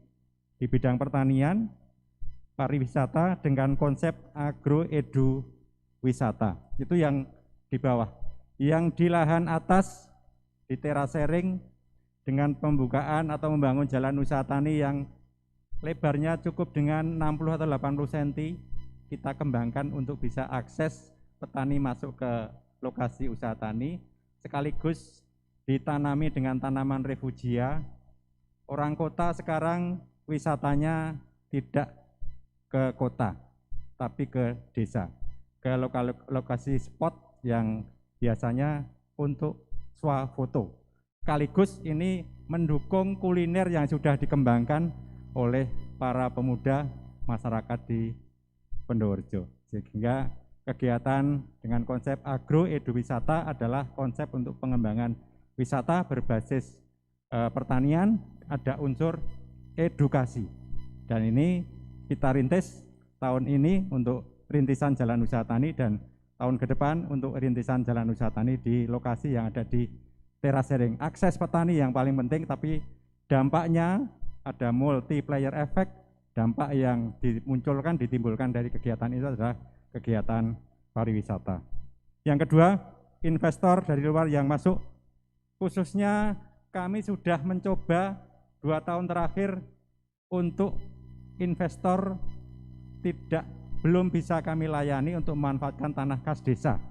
di bidang pertanian, pariwisata dengan konsep agro edu wisata. Itu yang di bawah. Yang di lahan atas di terasering dengan pembukaan atau membangun jalan usaha tani yang lebarnya cukup dengan 60 atau 80 cm, kita kembangkan untuk bisa akses petani masuk ke lokasi usaha tani, sekaligus ditanami dengan tanaman refugia. Orang kota sekarang wisatanya tidak ke kota, tapi ke desa, ke lokasi spot yang biasanya untuk swafoto. Sekaligus ini mendukung kuliner yang sudah dikembangkan oleh para pemuda masyarakat di Pendowarjo. Sehingga kegiatan dengan konsep agro edu wisata adalah konsep untuk pengembangan wisata berbasis pertanian, ada unsur edukasi. Dan ini kita rintis tahun ini untuk rintisan jalan usaha tani dan tahun ke depan untuk rintisan jalan usaha tani di lokasi yang ada di terasering. Akses petani yang paling penting, tapi dampaknya ada multiplier effect. Dampak yang ditimbulkan dari kegiatan itu adalah kegiatan pariwisata. Yang kedua, investor dari luar yang masuk, khususnya kami sudah mencoba 2 tahun terakhir untuk investor belum bisa kami layani untuk memanfaatkan tanah kas desa.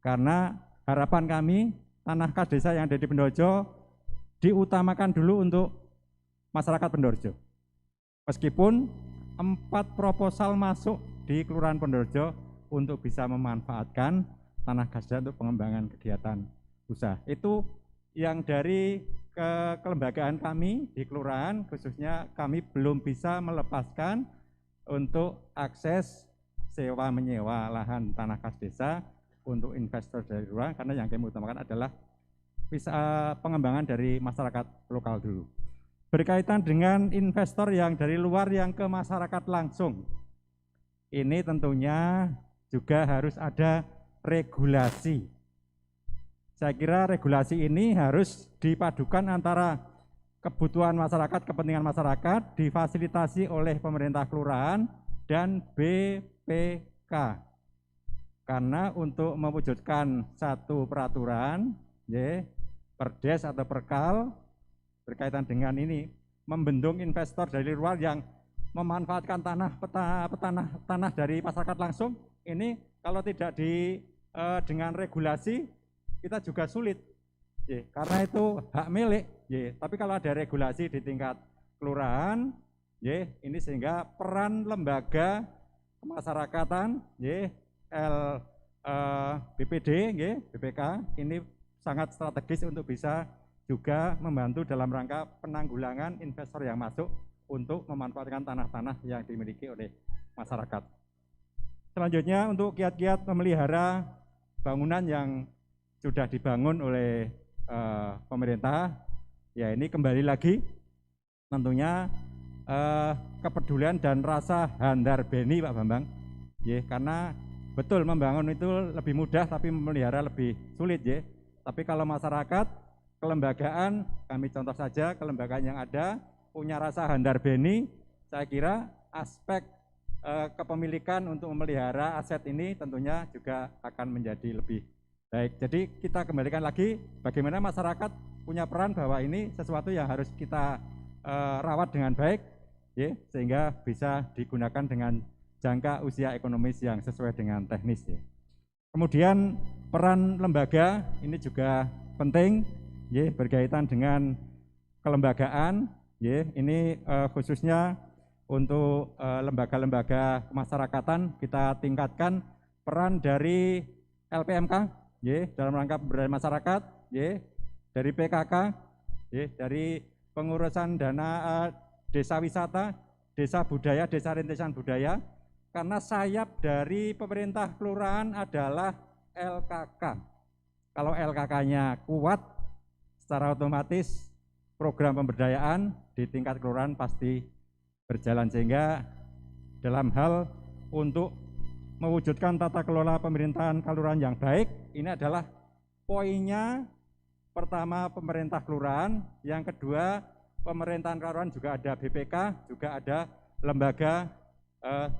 Karena harapan kami tanah kas desa yang ada di Pendowarjo diutamakan dulu untuk masyarakat Pendowarjo. Meskipun 4 proposal masuk di Kelurahan Pendowarjo untuk bisa memanfaatkan tanah kas desa untuk pengembangan kegiatan usaha. Itu yang dari kelembagaan kami di kelurahan, khususnya kami belum bisa melepaskan untuk akses sewa menyewa lahan tanah kas desa untuk investor dari luar, karena yang kami utamakan adalah pengembangan dari masyarakat lokal dulu. Berkaitan dengan investor yang dari luar yang ke masyarakat langsung, ini tentunya juga harus ada regulasi. Saya kira regulasi ini harus dipadukan antara kebutuhan masyarakat, kepentingan masyarakat, difasilitasi oleh pemerintah kelurahan dan BPK. Karena untuk mewujudkan satu peraturan, perdes atau perkal, berkaitan dengan ini, membendung investor dari luar yang memanfaatkan tanah dari masyarakat langsung, ini kalau tidak dengan regulasi, kita juga sulit, karena itu hak milik. Tapi kalau ada regulasi di tingkat kelurahan, ini sehingga peran lembaga kemasyarakatan, BPD, BPK, ini sangat strategis untuk bisa juga membantu dalam rangka penanggulangan investor yang masuk untuk memanfaatkan tanah-tanah yang dimiliki oleh masyarakat. Selanjutnya untuk kiat-kiat memelihara bangunan yang sudah dibangun oleh pemerintah, ya ini kembali lagi tentunya kepedulian dan rasa handar beni Pak Bambang, karena betul membangun itu lebih mudah tapi memelihara lebih sulit. Tapi kalau masyarakat, kelembagaan, kami contoh saja kelembagaan yang ada punya rasa handar beni, saya kira aspek kepemilikan untuk memelihara aset ini tentunya juga akan menjadi lebih Baik, jadi kita kembalikan lagi bagaimana masyarakat punya peran bahwa ini sesuatu yang harus kita rawat dengan baik, ya, sehingga bisa digunakan dengan jangka usia ekonomis yang sesuai dengan teknis. Ya. Kemudian peran lembaga ini juga penting, ya, berkaitan dengan kelembagaan, ya, ini khususnya untuk lembaga-lembaga kemasyarakatan kita tingkatkan peran dari LPMK, ya, dalam rangka pemberdayaan masyarakat, ya, dari PKK, ya, dari pengurusan dana desa wisata, desa budaya, desa rintisan budaya, karena sayap dari pemerintah kelurahan adalah LKK. Kalau LKK-nya kuat, secara otomatis program pemberdayaan di tingkat kelurahan pasti berjalan, sehingga dalam hal untuk mewujudkan tata kelola pemerintahan kelurahan yang baik, ini adalah poinnya. Pertama pemerintah kelurahan, yang kedua pemerintahan kelurahan juga ada BPK, juga ada lembaga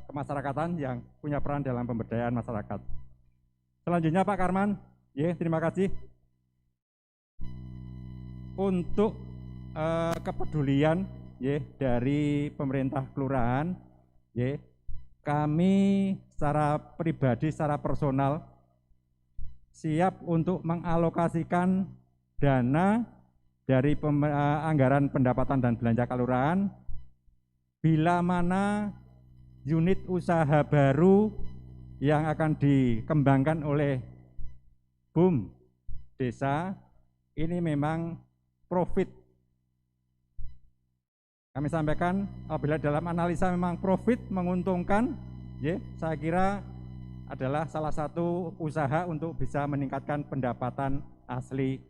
kemasyarakatan yang punya peran dalam pemberdayaan masyarakat. Selanjutnya Pak Karman, ya, terima kasih. Untuk kepedulian, ya, dari pemerintah kelurahan, ya, kami secara pribadi, secara personal siap untuk mengalokasikan dana dari anggaran pendapatan dan belanja kelurahan bila mana unit usaha baru yang akan dikembangkan oleh BUM desa ini memang profit. Kami sampaikan apabila dalam analisa memang profit menguntungkan, ya, saya kira adalah salah satu usaha untuk bisa meningkatkan pendapatan asli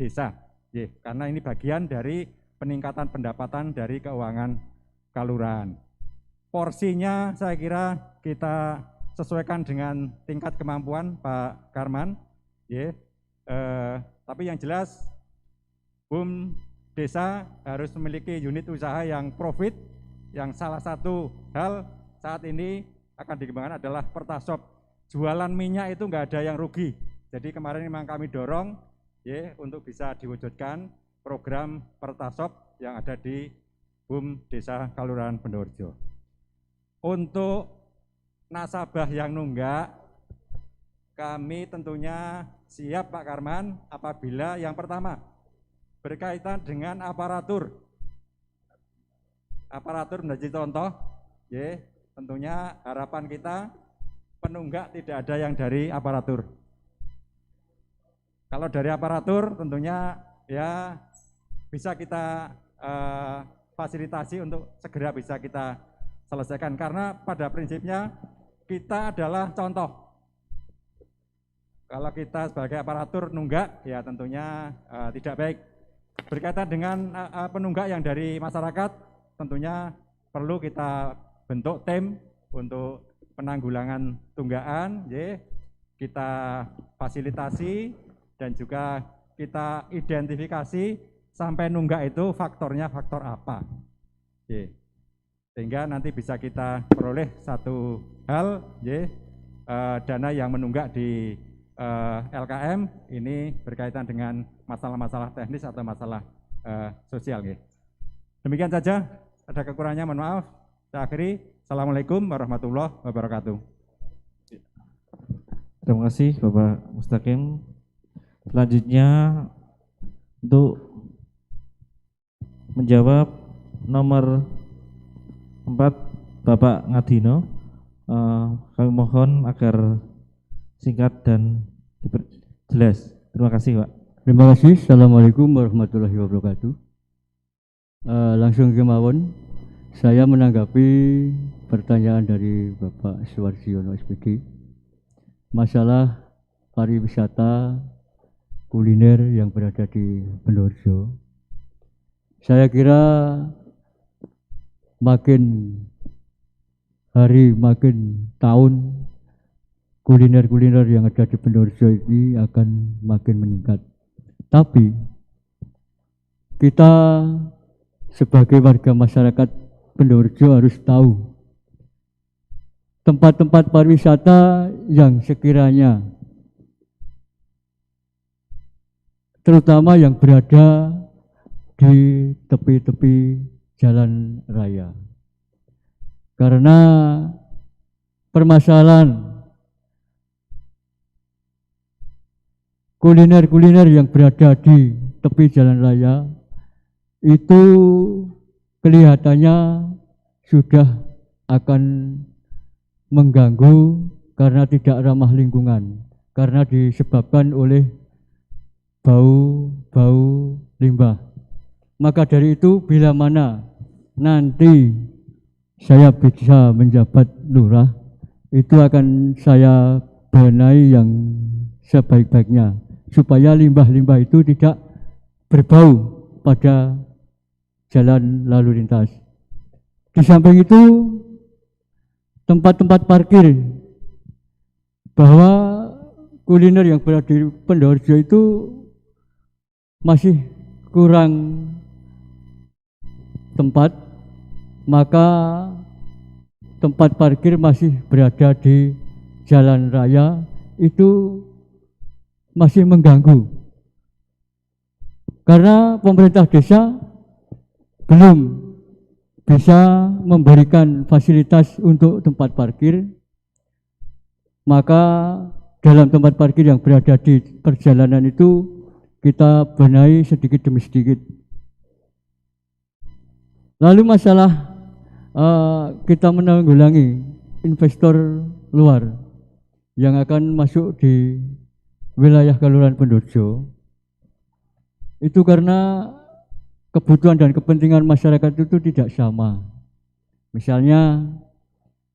desa, ya, karena ini bagian dari peningkatan pendapatan dari keuangan kelurahan. Porsinya saya kira kita sesuaikan dengan tingkat kemampuan Pak Karman, ya. Tapi yang jelas BUM desa harus memiliki unit usaha yang profit, yang salah satu hal saat ini akan dikembangkan adalah Pertasop. Jualan minyak itu nggak ada yang rugi. Jadi kemarin memang kami dorong, ya, untuk bisa diwujudkan program Pertasop yang ada di BUM Desa Kelurahan Bendorejo. Untuk nasabah yang nunggak, kami tentunya siap Pak Karman apabila yang pertama berkaitan dengan aparatur menjadi contoh, ya, tentunya harapan kita penunggak tidak ada yang dari aparatur. Kalau dari aparatur tentunya ya bisa kita fasilitasi untuk segera bisa kita selesaikan, karena pada prinsipnya kita adalah contoh. Kalau kita sebagai aparatur nunggak ya tentunya tidak baik. Berkaitan dengan penunggak yang dari masyarakat, tentunya perlu kita bentuk tim untuk penanggulangan tunggakan, ya, kita fasilitasi dan juga kita identifikasi sampai nunggak itu faktornya faktor apa, ya, sehingga nanti bisa kita peroleh satu hal, ya, dana yang menunggak di LKM ini berkaitan dengan masalah-masalah teknis atau masalah sosial. Ya. Demikian saja, ada kekurangannya mohon maaf. Saya akhiri. Assalamualaikum warahmatullahi wabarakatuh. Terima kasih Bapak Mustaqim. Selanjutnya untuk menjawab nomor 4 Bapak Ngadino, kami mohon agar singkat dan jelas. Terima kasih Pak. Terima kasih. Assalamualaikum warahmatullahi wabarakatuh. Langsung kemawon saya menanggapi pertanyaan dari Bapak Suwarsiono SPG masalah pariwisata kuliner yang berada di Bendorejo. Saya kira makin hari makin tahun kuliner-kuliner yang ada di Bendorejo ini akan makin meningkat. Tapi kita sebagai warga masyarakat Bendorejo harus tahu tempat-tempat pariwisata yang sekiranya terutama yang berada di tepi-tepi jalan raya. Karena permasalahan kuliner-kuliner yang berada di tepi jalan raya itu kelihatannya sudah akan mengganggu karena tidak ramah lingkungan, karena disebabkan oleh bau limbah. Maka dari itu, bila mana nanti saya bisa menjabat lurah, itu akan saya benahi yang sebaik-baiknya supaya limbah-limbah itu tidak berbau pada jalan lalu lintas. Di samping itu, tempat-tempat parkir, bahwa kuliner yang berada di Pendoorjo itu masih kurang tempat, maka tempat parkir masih berada di jalan raya itu masih mengganggu. Karena pemerintah desa belum bisa memberikan fasilitas untuk tempat parkir, maka dalam tempat parkir yang berada di perjalanan itu kita benahi sedikit demi sedikit. Lalu masalah kita menanggulangi investor luar yang akan masuk di wilayah Kelurahan Pendoorjo, itu karena kebutuhan dan kepentingan masyarakat itu tidak sama. Misalnya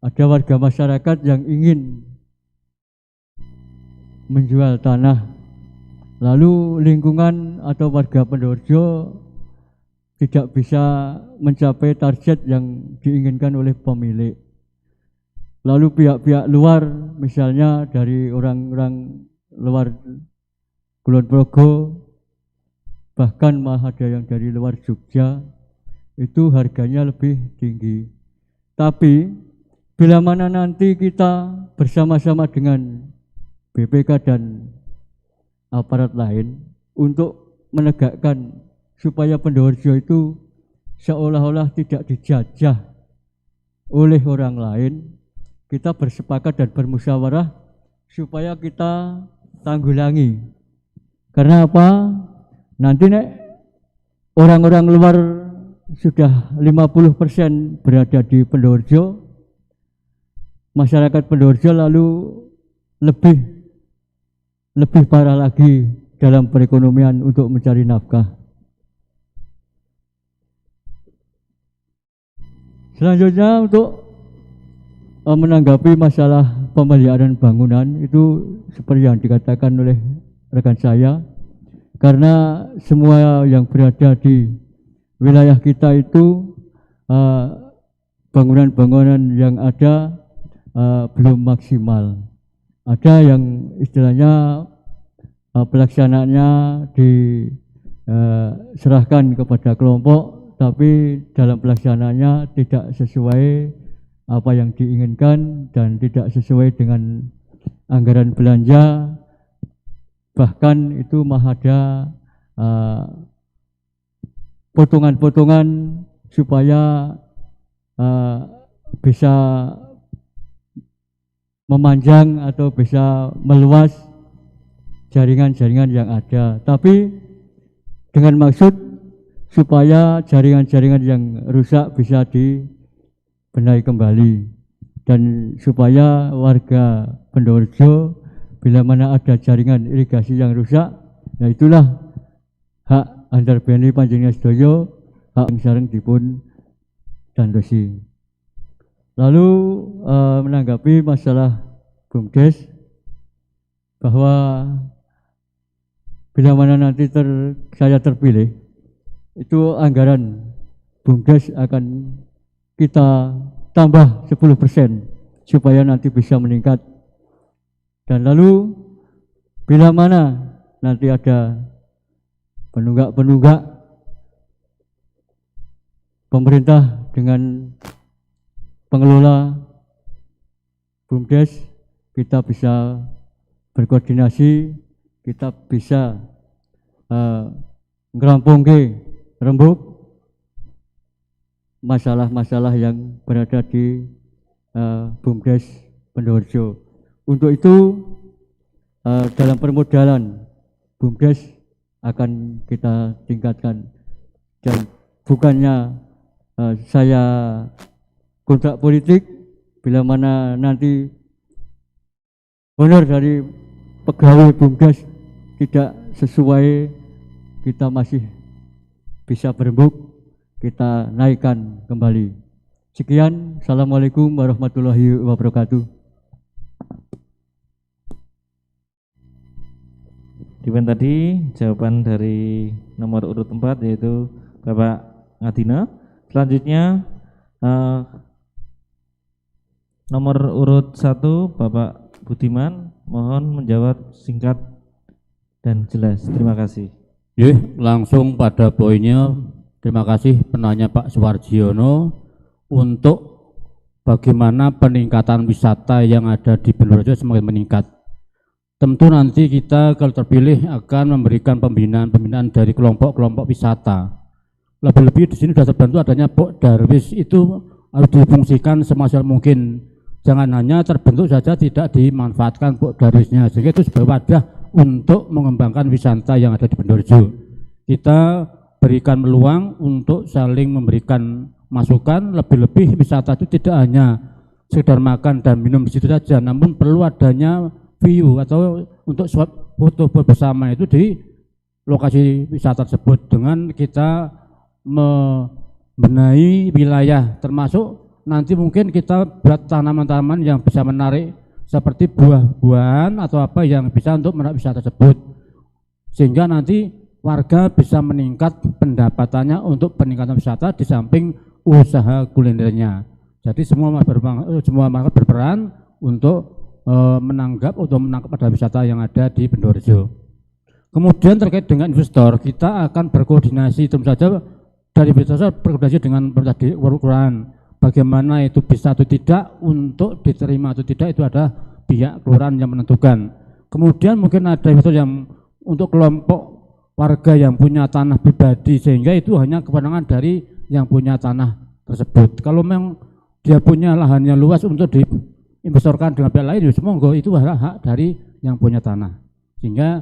ada warga masyarakat yang ingin menjual tanah, lalu lingkungan atau warga Pendoorjo tidak bisa mencapai target yang diinginkan oleh pemilik. Lalu pihak-pihak luar, misalnya dari orang-orang luar Kulon Progo, bahkan malah ada yang dari luar Jogja, itu harganya lebih tinggi. Tapi bila mana nanti kita bersama-sama dengan BPK dan aparat lain untuk menegakkan supaya Pendoorjo itu seolah-olah tidak dijajah oleh orang lain, kita bersepakat dan bermusyawarah supaya kita tanggulangi. Karena apa? Nanti orang-orang luar sudah 50% berada di Pendoorjo, masyarakat Pendoorjo lalu lebih parah lagi dalam perekonomian untuk mencari nafkah. Selanjutnya, untuk menanggapi masalah pemeliharaan bangunan, itu seperti yang dikatakan oleh rekan saya, karena semua yang berada di wilayah kita itu bangunan-bangunan yang ada belum maksimal. Ada yang istilahnya pelaksanaannya diserahkan kepada kelompok, tapi dalam pelaksanaannya tidak sesuai apa yang diinginkan dan tidak sesuai dengan anggaran belanja. Bahkan itu mah ada potongan-potongan supaya bisa memanjang atau bisa meluas jaringan-jaringan yang ada, tapi dengan maksud supaya jaringan-jaringan yang rusak bisa dibenahi kembali, dan supaya warga Pendoorjo bila mana ada jaringan irigasi yang rusak, ya itulah hak andarbeni panjenengan sedaya, hak yang sareng dipun dandosi. Lalu menanggapi masalah BUMDes, bahwa bila mana nanti saya terpilih, itu anggaran BUMDes akan kita tambah 10% supaya nanti bisa meningkat. Dan lalu bila mana nanti ada penunggak-penunggak, pemerintah dengan pengelola BUMDes, kita bisa berkoordinasi, kita bisa ngerampungke rembuk masalah-masalah yang berada di BUMDes Pendorejo. Untuk itu dalam permodalan BUMDes akan kita tingkatkan, dan bukannya saya kontrak politik, bila mana nanti honor dari pegawai BUMDes tidak sesuai, kita masih bisa berembuk, kita naikkan kembali. Sekian, assalamualaikum warahmatullahi wabarakatuh. Demikian tadi jawaban dari nomor urut 4 yaitu Bapak Ngadina. Selanjutnya nomor urut 1 Bapak Budiman, mohon menjawab singkat dan jelas. Terima kasih. Langsung pada poinnya. Terima kasih penanya Pak Suwarjiono untuk bagaimana peningkatan wisata yang ada di Pendorejo semakin meningkat. Tentu nanti kita kalau terpilih akan memberikan pembinaan dari kelompok-kelompok wisata. Lebih-lebih di sini sudah terbantu adanya Pok Darwis, itu harus difungsikan semaksimal mungkin. Jangan hanya terbentuk saja tidak dimanfaatkan Pok Darwisnya, sehingga itu sebagai wadah untuk mengembangkan wisata yang ada di Pendorejo. Kita berikan peluang untuk saling memberikan masukan, lebih-lebih wisata itu tidak hanya sekedar makan dan minum di situ saja, namun perlu adanya view atau untuk swap foto bersama itu di lokasi wisata tersebut, dengan kita membenahi wilayah, termasuk nanti mungkin kita buat tanaman-tanaman yang bisa menarik seperti buah-buahan atau apa yang bisa untuk menarik wisata tersebut, sehingga nanti warga bisa meningkat pendapatannya untuk peningkatan wisata di samping usaha kulinernya. Jadi semua masyarakat berperan untuk menangkap pada wisata yang ada di Pendorejo. Kemudian terkait dengan investor, kita akan berkoordinasi, tentu saja dari investor berkoordinasi dengan pemerintah kelurahan. Bagaimana itu bisa atau tidak, untuk diterima atau tidak itu ada pihak kelurahan yang menentukan. Kemudian mungkin ada investor yang untuk kelompok warga yang punya tanah pribadi, sehingga itu hanya kewenangan dari yang punya tanah tersebut. Kalau memang dia punya lahannya luas untuk diinvestorkan dengan pihak lain, ya monggo, itu hak dari yang punya tanah. Sehingga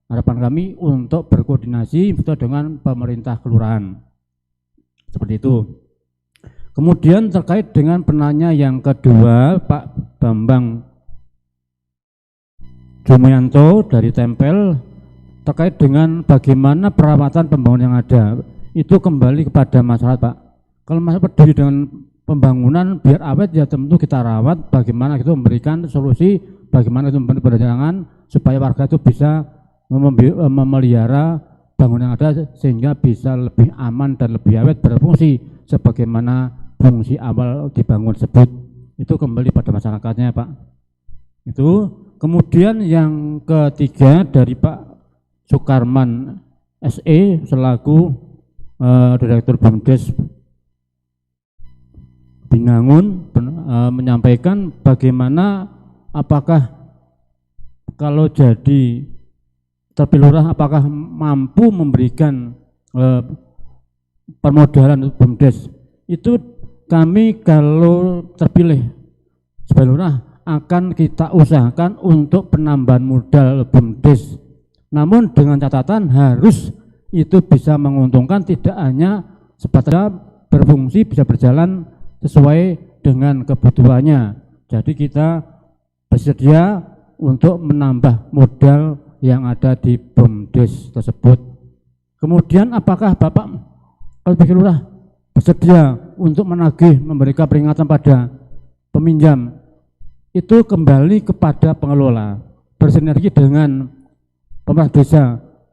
harapan kami untuk berkoordinasi betul dengan pemerintah kelurahan. Seperti itu. Kemudian terkait dengan penanya yang kedua, Pak Bambang Jumianto dari Tempel, terkait dengan bagaimana perawatan pembangunan yang ada, itu kembali kepada masyarakat, Pak. Kalau masyarakat peduli dengan pembangunan biar awet, ya tentu kita rawat, bagaimana itu memberikan solusi, bagaimana itu memberi perencanaan supaya warga itu bisa memelihara bangunan yang ada sehingga bisa lebih aman dan lebih awet berfungsi sebagaimana fungsi awal dibangun tersebut. Itu kembali pada masyarakatnya, Pak. Itu. Kemudian yang ketiga dari Pak Sukarman SE selaku Direktur BUMDes Binangun menyampaikan bagaimana apakah kalau jadi terpilih lurah apakah mampu memberikan permodalan untuk BUMDes. Itu kami kalau terpilih sebagai lurah akan kita usahakan untuk penambahan modal BUMDes. Namun dengan catatan harus itu bisa menguntungkan, tidak hanya sebatas berfungsi, bisa berjalan sesuai dengan kebutuhannya. Jadi kita bersedia untuk menambah modal yang ada di BUMDes tersebut. Kemudian apakah Bapak Kalbi Lurah bersedia untuk menagih, memberikan peringatan pada peminjam? Itu kembali kepada pengelola, bersinergi dengan pemerintah desa,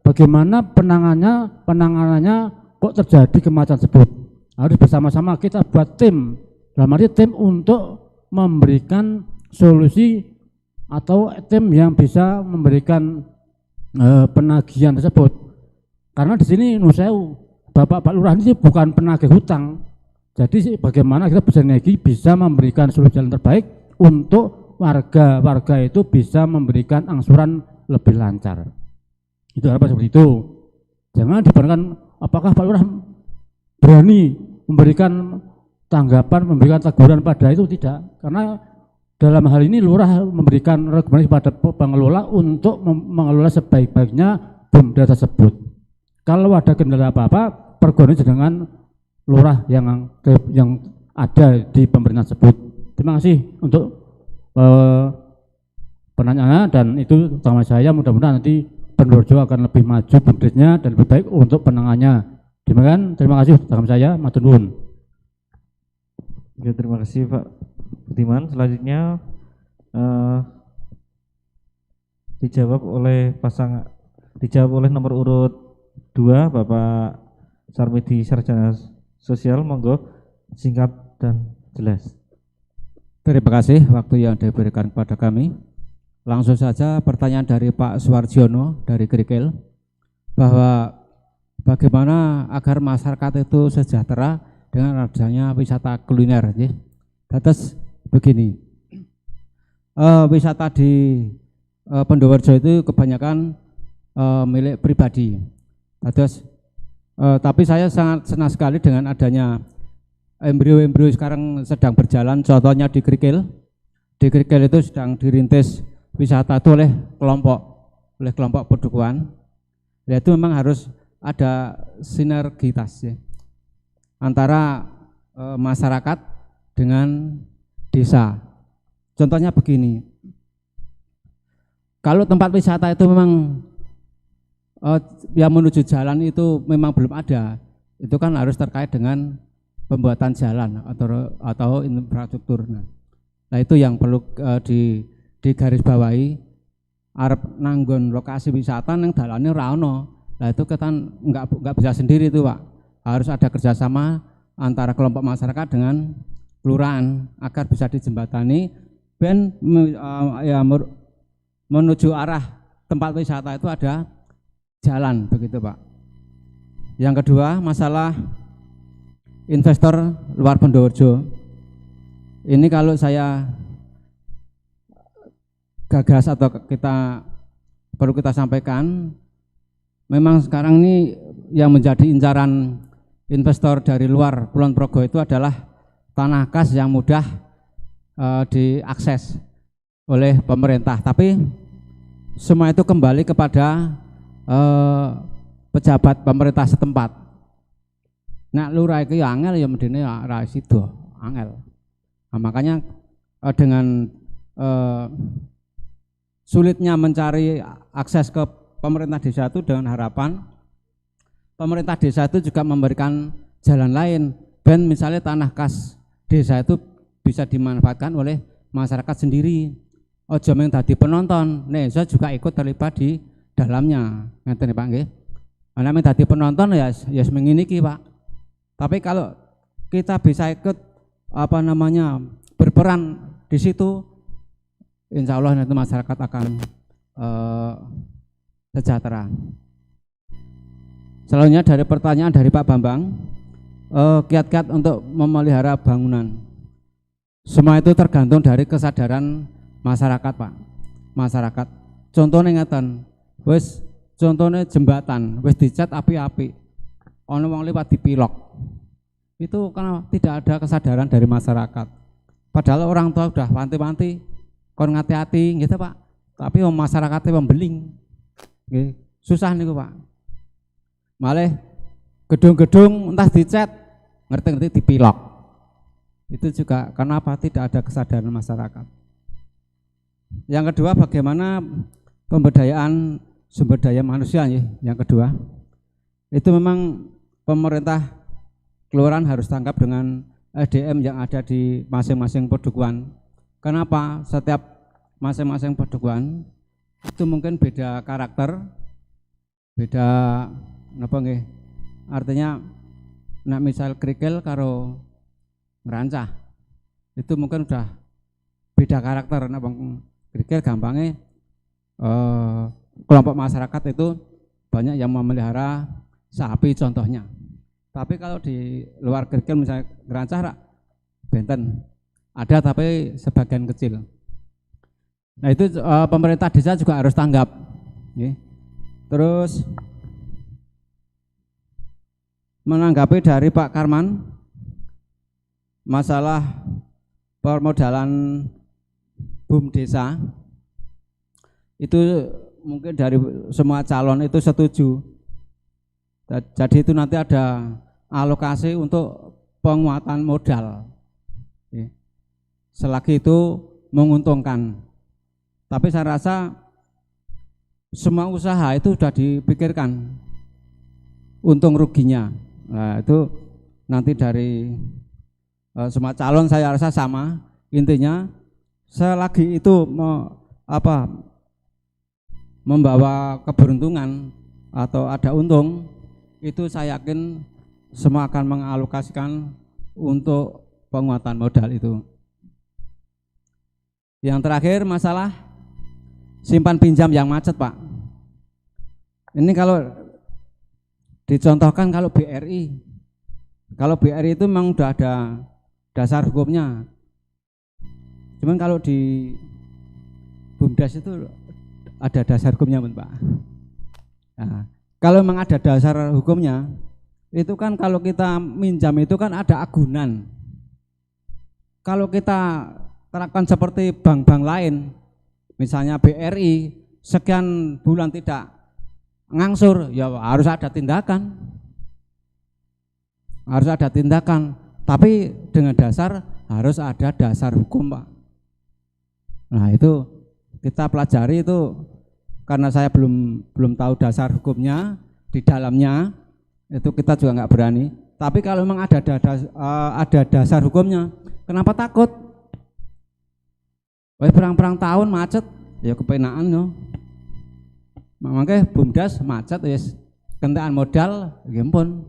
bagaimana penanganannya kok terjadi kemacetan tersebut. Harus bersama-sama kita buat tim, dalam arti tim untuk memberikan solusi atau tim yang bisa memberikan penagihan tersebut. Karena di sini nusewu Bapak Pak Lurah ini bukan penagih hutang. Jadi bagaimana kita bersinergi bisa memberikan solusi yang terbaik untuk warga itu bisa memberikan angsuran lebih lancar. Itu harapan seperti itu. Jangan dibenarkan apakah Pak Lurah berani memberikan tanggapan, memberikan teguran pada itu, tidak. Karena dalam hal ini Lurah memberikan rekomendasi pada pengelola untuk mengelola sebaik-baiknya BUMDes tersebut. Kalau ada kendala apa-apa, berkoordinasi dengan Lurah yang ada di pemerintahan tersebut. Terima kasih untuk pertanyaannya, dan itu utama saya. Mudah-mudahan nanti Purworejo akan lebih maju BUMDesnya dan lebih baik untuk penanganannya. Demikian, terima kasih dari saya, matur nuwun. Ya, terima kasih Pak Budiman. Selanjutnya dijawab oleh nomor urut 2 Bapak Sarmedi Sarjana Sosial. Monggo singkat dan jelas. Terima kasih waktu yang diberikan kepada kami. Langsung saja pertanyaan dari Pak Suwarjono dari Grikel, bahwa bagaimana agar masyarakat itu sejahtera dengan adanya wisata kuliner. Terus begini, wisata di Purworejo itu kebanyakan milik pribadi. Terus tapi saya sangat senang sekali dengan adanya embrio-embrio sekarang sedang berjalan. Contohnya di Grikel. Di Grikel itu sedang dirintis wisata itu oleh kelompok Pedukuhan. Itu memang harus ada sinergitas ya, antara masyarakat dengan desa. Contohnya begini, kalau tempat wisata itu memang yang menuju jalan itu memang belum ada, itu kan harus terkait dengan pembuatan jalan atau infrastruktur. Nah itu yang perlu digarisbawahi. Arep nanggon lokasi wisata yang dalane ora ono. Nah itu kita nggak bisa sendiri itu Pak, harus ada kerjasama antara kelompok masyarakat dengan kelurahan agar bisa dijembatani ben menuju arah tempat wisata itu ada jalan, begitu Pak. Yang kedua, masalah investor luar Purworejo. Ini kalau saya gagas atau perlu kita sampaikan, memang sekarang ini yang menjadi incaran investor dari luar Kulon Progo itu adalah tanah kas yang mudah diakses oleh pemerintah. Tapi semua itu kembali kepada pejabat pemerintah setempat. Nah lurah itu angel ya medine ra sido angel. Nah, makanya dengan sulitnya mencari akses ke pemerintah desa itu, dengan harapan pemerintah desa itu juga memberikan jalan lain, ben misalnya tanah kas desa itu bisa dimanfaatkan oleh masyarakat sendiri. Ojo yang tadi penonton, saya juga ikut terlibat di dalamnya, ngeten Pak nggih. Ana men tadi penonton ya menginiki Pak. Tapi kalau kita bisa ikut berperan di situ, insya Allah nanti masyarakat akan sejahtera. Selanjutnya dari pertanyaan dari Pak Bambang, kiat-kiat untuk memelihara bangunan. Semua itu tergantung dari kesadaran masyarakat Pak. Masyarakat. Contohnya ngeten, contohnya jembatan, dicat api-api, ono wong liwat dipilok. Itu karena tidak ada kesadaran dari masyarakat. Padahal orang tua sudah wanti-wanti, kon ngati-hati gitu Pak, tapi masyarakatnya membeling, susah nih Pak. Malah gedung-gedung entah dicat, ngerti-ngerti dipilok. Itu juga kenapa tidak ada kesadaran masyarakat. Yang kedua, bagaimana pemberdayaan sumber daya manusia ya. Yang kedua, itu memang pemerintah kelurahan harus tangkap dengan SDM yang ada di masing-masing pedukuhan. Kenapa? Setiap masing-masing pedukuhan itu mungkin beda karakter, beda apa nggih? Artinya nak misal Grikel karo Ngerancah itu mungkin udah beda karakter. Nah Bang Grikel gampangnya kelompok masyarakat itu banyak yang memelihara sapi contohnya. Tapi kalau di luar Grikel misalnya Ngerancah benten ada tapi sebagian kecil. Nah itu pemerintah desa juga harus tanggap. Terus menanggapi dari Pak Karman masalah permodalan BUM desa itu mungkin dari semua calon itu setuju. Jadi itu nanti ada alokasi untuk penguatan modal. Selagi itu menguntungkan. Tapi saya rasa semua usaha itu sudah dipikirkan untung ruginya. Nah, itu nanti dari semua calon saya rasa sama. Intinya selagi itu membawa keberuntungan atau ada untung, itu saya yakin semua akan mengalokasikan untuk penguatan modal itu. Yang terakhir masalah simpan pinjam yang macet, Pak. Ini kalau dicontohkan kalau BRI itu memang udah ada dasar hukumnya. Cuman kalau di BUMDes itu ada dasar hukumnya, Pak. Nah, kalau memang ada dasar hukumnya, itu kan kalau kita minjam itu kan ada agunan. Kalau kita terapkan seperti bank-bank lain, misalnya BRI, sekian bulan tidak ngangsur, ya harus ada tindakan. Harus ada tindakan, tapi dengan dasar harus ada dasar hukum, Pak. Nah, itu kita pelajari itu karena saya belum tahu dasar hukumnya di dalamnya, itu kita juga nggak berani. Tapi kalau memang ada dasar hukumnya, kenapa takut? Perang-perang tahun macet, ya kepenaan no. Makanya BUMDes macet, yes. Kentekan modal, ya ampun,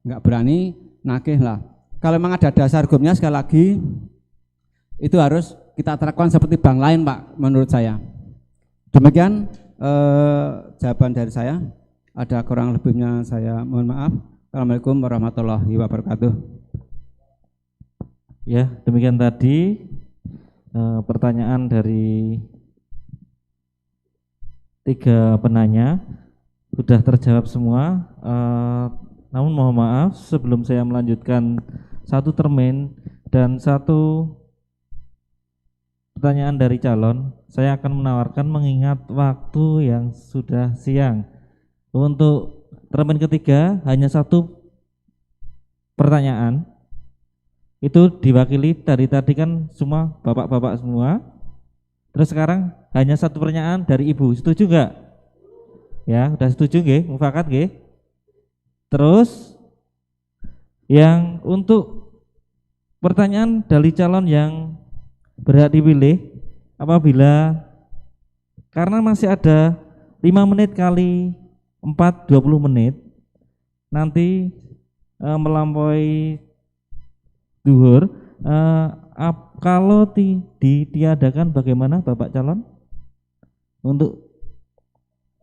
nggak berani nagih lah. Kalau memang ada dasar hukumnya, sekali lagi itu harus kita terapkan seperti bank lain, Pak, menurut saya. Demikian jawaban dari saya. Ada kurang lebihnya saya mohon maaf. Assalamualaikum warahmatullahi wabarakatuh. Ya, demikian tadi pertanyaan dari 3 penanya sudah terjawab semua. Namun mohon maaf sebelum saya melanjutkan satu termin dan satu pertanyaan dari calon, saya akan menawarkan mengingat waktu yang sudah siang. Untuk termin ketiga hanya satu pertanyaan. Itu diwakili dari tadi kan semua bapak-bapak semua. Terus sekarang hanya satu pertanyaan dari ibu. Setuju enggak? Ya, udah setuju nggih? Mufakat nggih? Terus yang untuk pertanyaan dari calon yang berhak dipilih apabila karena masih ada 5 menit kali 4 20 menit nanti melampaui duhur, kalau ditiadakan bagaimana Bapak calon untuk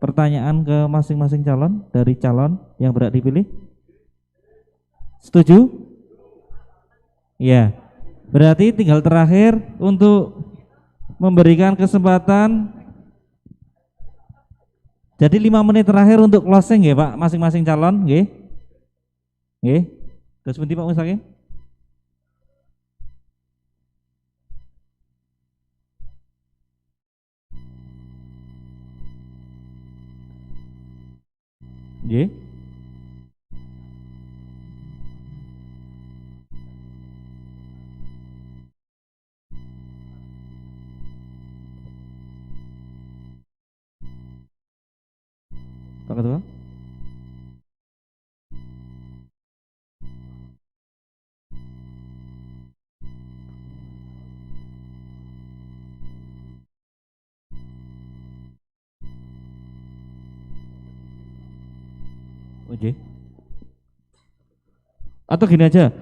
pertanyaan ke masing-masing calon dari calon yang berhak dipilih? Setuju? Ya. Berarti tinggal terakhir untuk memberikan kesempatan. Jadi 5 menit terakhir untuk closing ya Pak, masing-masing calon, nggih. Nggih. Terus pundi Pak Mustaqim? Nggih. Pak Ketua. Oke. Atau gini aja,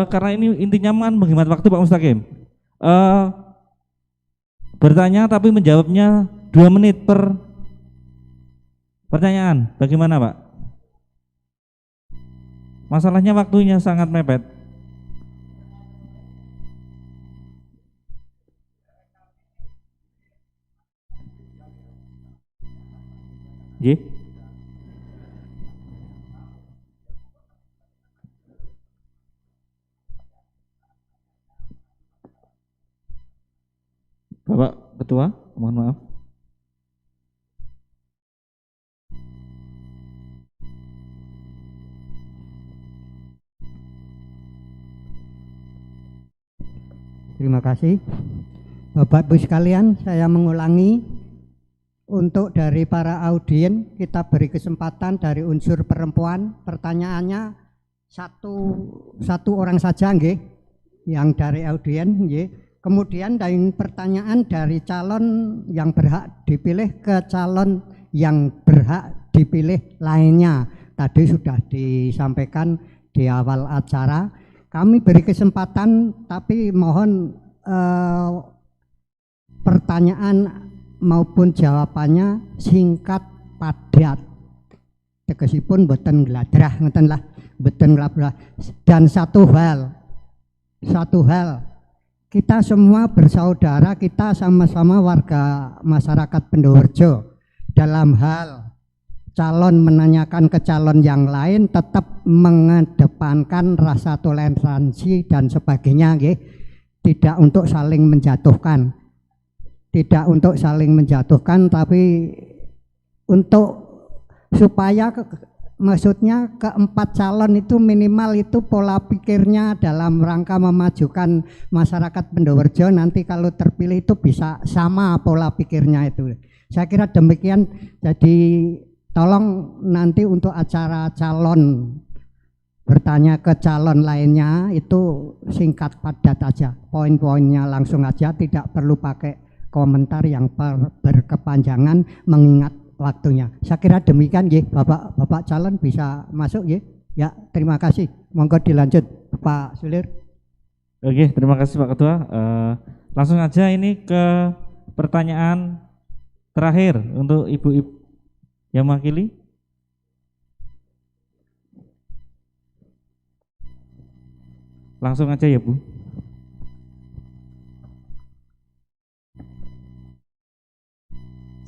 karena ini intinya menghemat waktu Pak Mustaqim. Bertanya tapi menjawabnya 2 menit per pertanyaan. Bagaimana Pak? Masalahnya waktunya sangat mepet. Nggih. Bapak Ketua, mohon maaf. Terima kasih. Bapak Ibu sekalian, saya mengulangi untuk dari para audien kita beri kesempatan dari unsur perempuan. Pertanyaannya satu orang saja nggih, yang dari audien nggih. Kemudian dari pertanyaan dari calon yang berhak dipilih ke calon yang berhak dipilih lainnya. Tadi sudah disampaikan di awal acara. Kami beri kesempatan, tapi mohon pertanyaan maupun jawabannya singkat padat. Tegesipun boten gladrah ngeten lah, boten gladrah. Dan satu hal, kita semua bersaudara, kita sama-sama warga masyarakat Pendowerjo. Dalam hal calon menanyakan ke calon yang lain tetap mengedepankan rasa toleransi dan sebagainya, nggih. Tidak untuk saling menjatuhkan. Tidak untuk saling menjatuhkan, tapi untuk supaya maksudnya keempat calon itu minimal itu pola pikirnya dalam rangka memajukan masyarakat Pendowerjo, nanti kalau terpilih itu bisa sama pola pikirnya itu. Saya kira demikian. Jadi tolong nanti untuk acara calon bertanya ke calon lainnya itu singkat padat aja, poin-poinnya langsung aja, tidak perlu pakai komentar yang berkepanjangan mengingat waktunya. Saya kira demikian nggih, Bapak calon bisa masuk nggih. Ya, terima kasih. Monggo dilanjut Pak Sulir. Oke, terima kasih Pak Ketua. Langsung aja ini ke pertanyaan terakhir untuk ibu-ibu yang mewakili. Langsung aja ya Bu.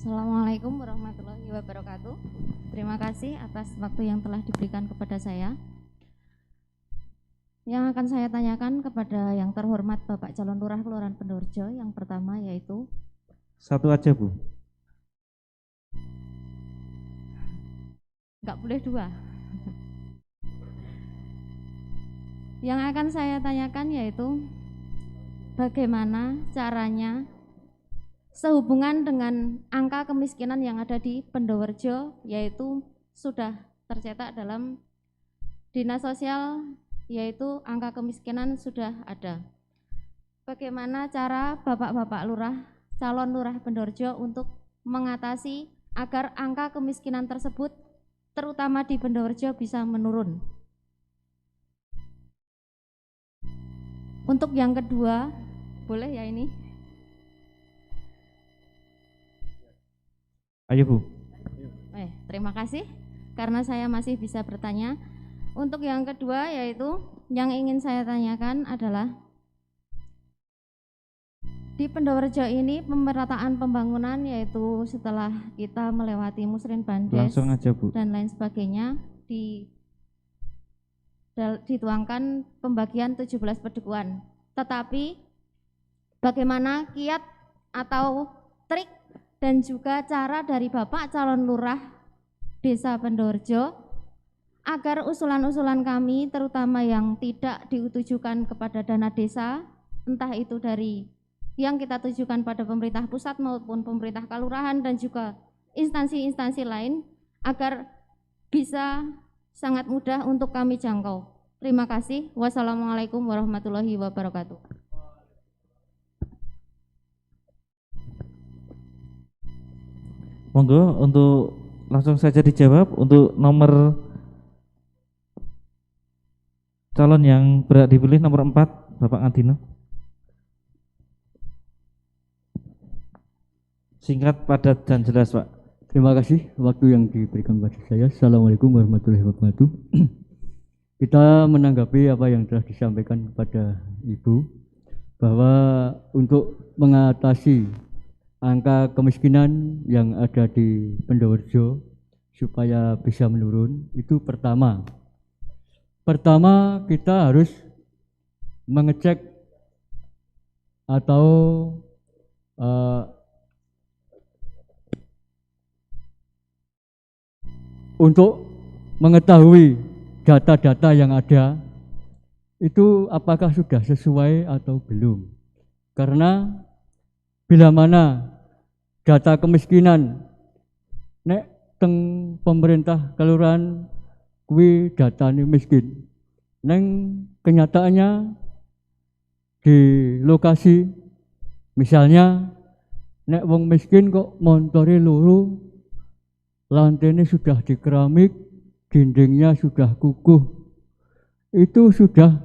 Assalamualaikum warahmatullahi wabarakatuh. Terima kasih atas waktu yang telah diberikan kepada saya. Yang akan saya tanyakan kepada yang terhormat Bapak Calon Lurah Kelurahan Pendowerjo, yang pertama yaitu. Satu aja Bu. Enggak boleh dua. Yang akan saya tanyakan yaitu bagaimana caranya sehubungan dengan angka kemiskinan yang ada di Pendowerjo, yaitu sudah tercetak dalam Dinas Sosial, yaitu angka kemiskinan sudah ada. Bagaimana cara Bapak-Bapak Lurah, calon Lurah Pendowerjo untuk mengatasi agar angka kemiskinan tersebut terutama di Pendowerjo bisa menurun. Untuk yang kedua, boleh ya ini? Ayo Bu. Terima kasih karena saya masih bisa bertanya. Untuk yang kedua yaitu yang ingin saya tanyakan adalah di Pendowerjo ini pemerataan pembangunan, yaitu setelah kita melewati Musrin Bandes dan lain sebagainya, dituangkan pembagian 17 pedukuhan. Tetapi bagaimana kiat atau trik dan juga cara dari Bapak calon lurah Desa Pendowerjo agar usulan-usulan kami terutama yang tidak ditujukan kepada dana desa, entah itu dari yang kita tujukan pada pemerintah pusat maupun pemerintah kelurahan dan juga instansi-instansi lain, agar bisa sangat mudah untuk kami jangkau. Terima kasih. Wassalamualaikum warahmatullahi wabarakatuh. Monggo untuk langsung saja dijawab. Untuk nomor calon yang berhak dipilih nomor 4, Bapak Adino. Singkat, padat, dan jelas Pak. Terima kasih waktu yang diberikan kepada saya. Assalamualaikum warahmatullahi wabarakatuh. Kita menanggapi apa yang telah disampaikan kepada Ibu, bahwa untuk mengatasi angka kemiskinan yang ada di Pendowerjo supaya bisa menurun, itu pertama kita harus mengecek atau untuk mengetahui data-data yang ada itu apakah sudah sesuai atau belum. Karena bila mana data kemiskinan nek teng pemerintah kelurahan kuwi datane miskin, neng kenyataannya di lokasi misalnya nek wong miskin kok montore loro, lantainya sudah di keramik, dindingnya sudah kukuh, itu sudah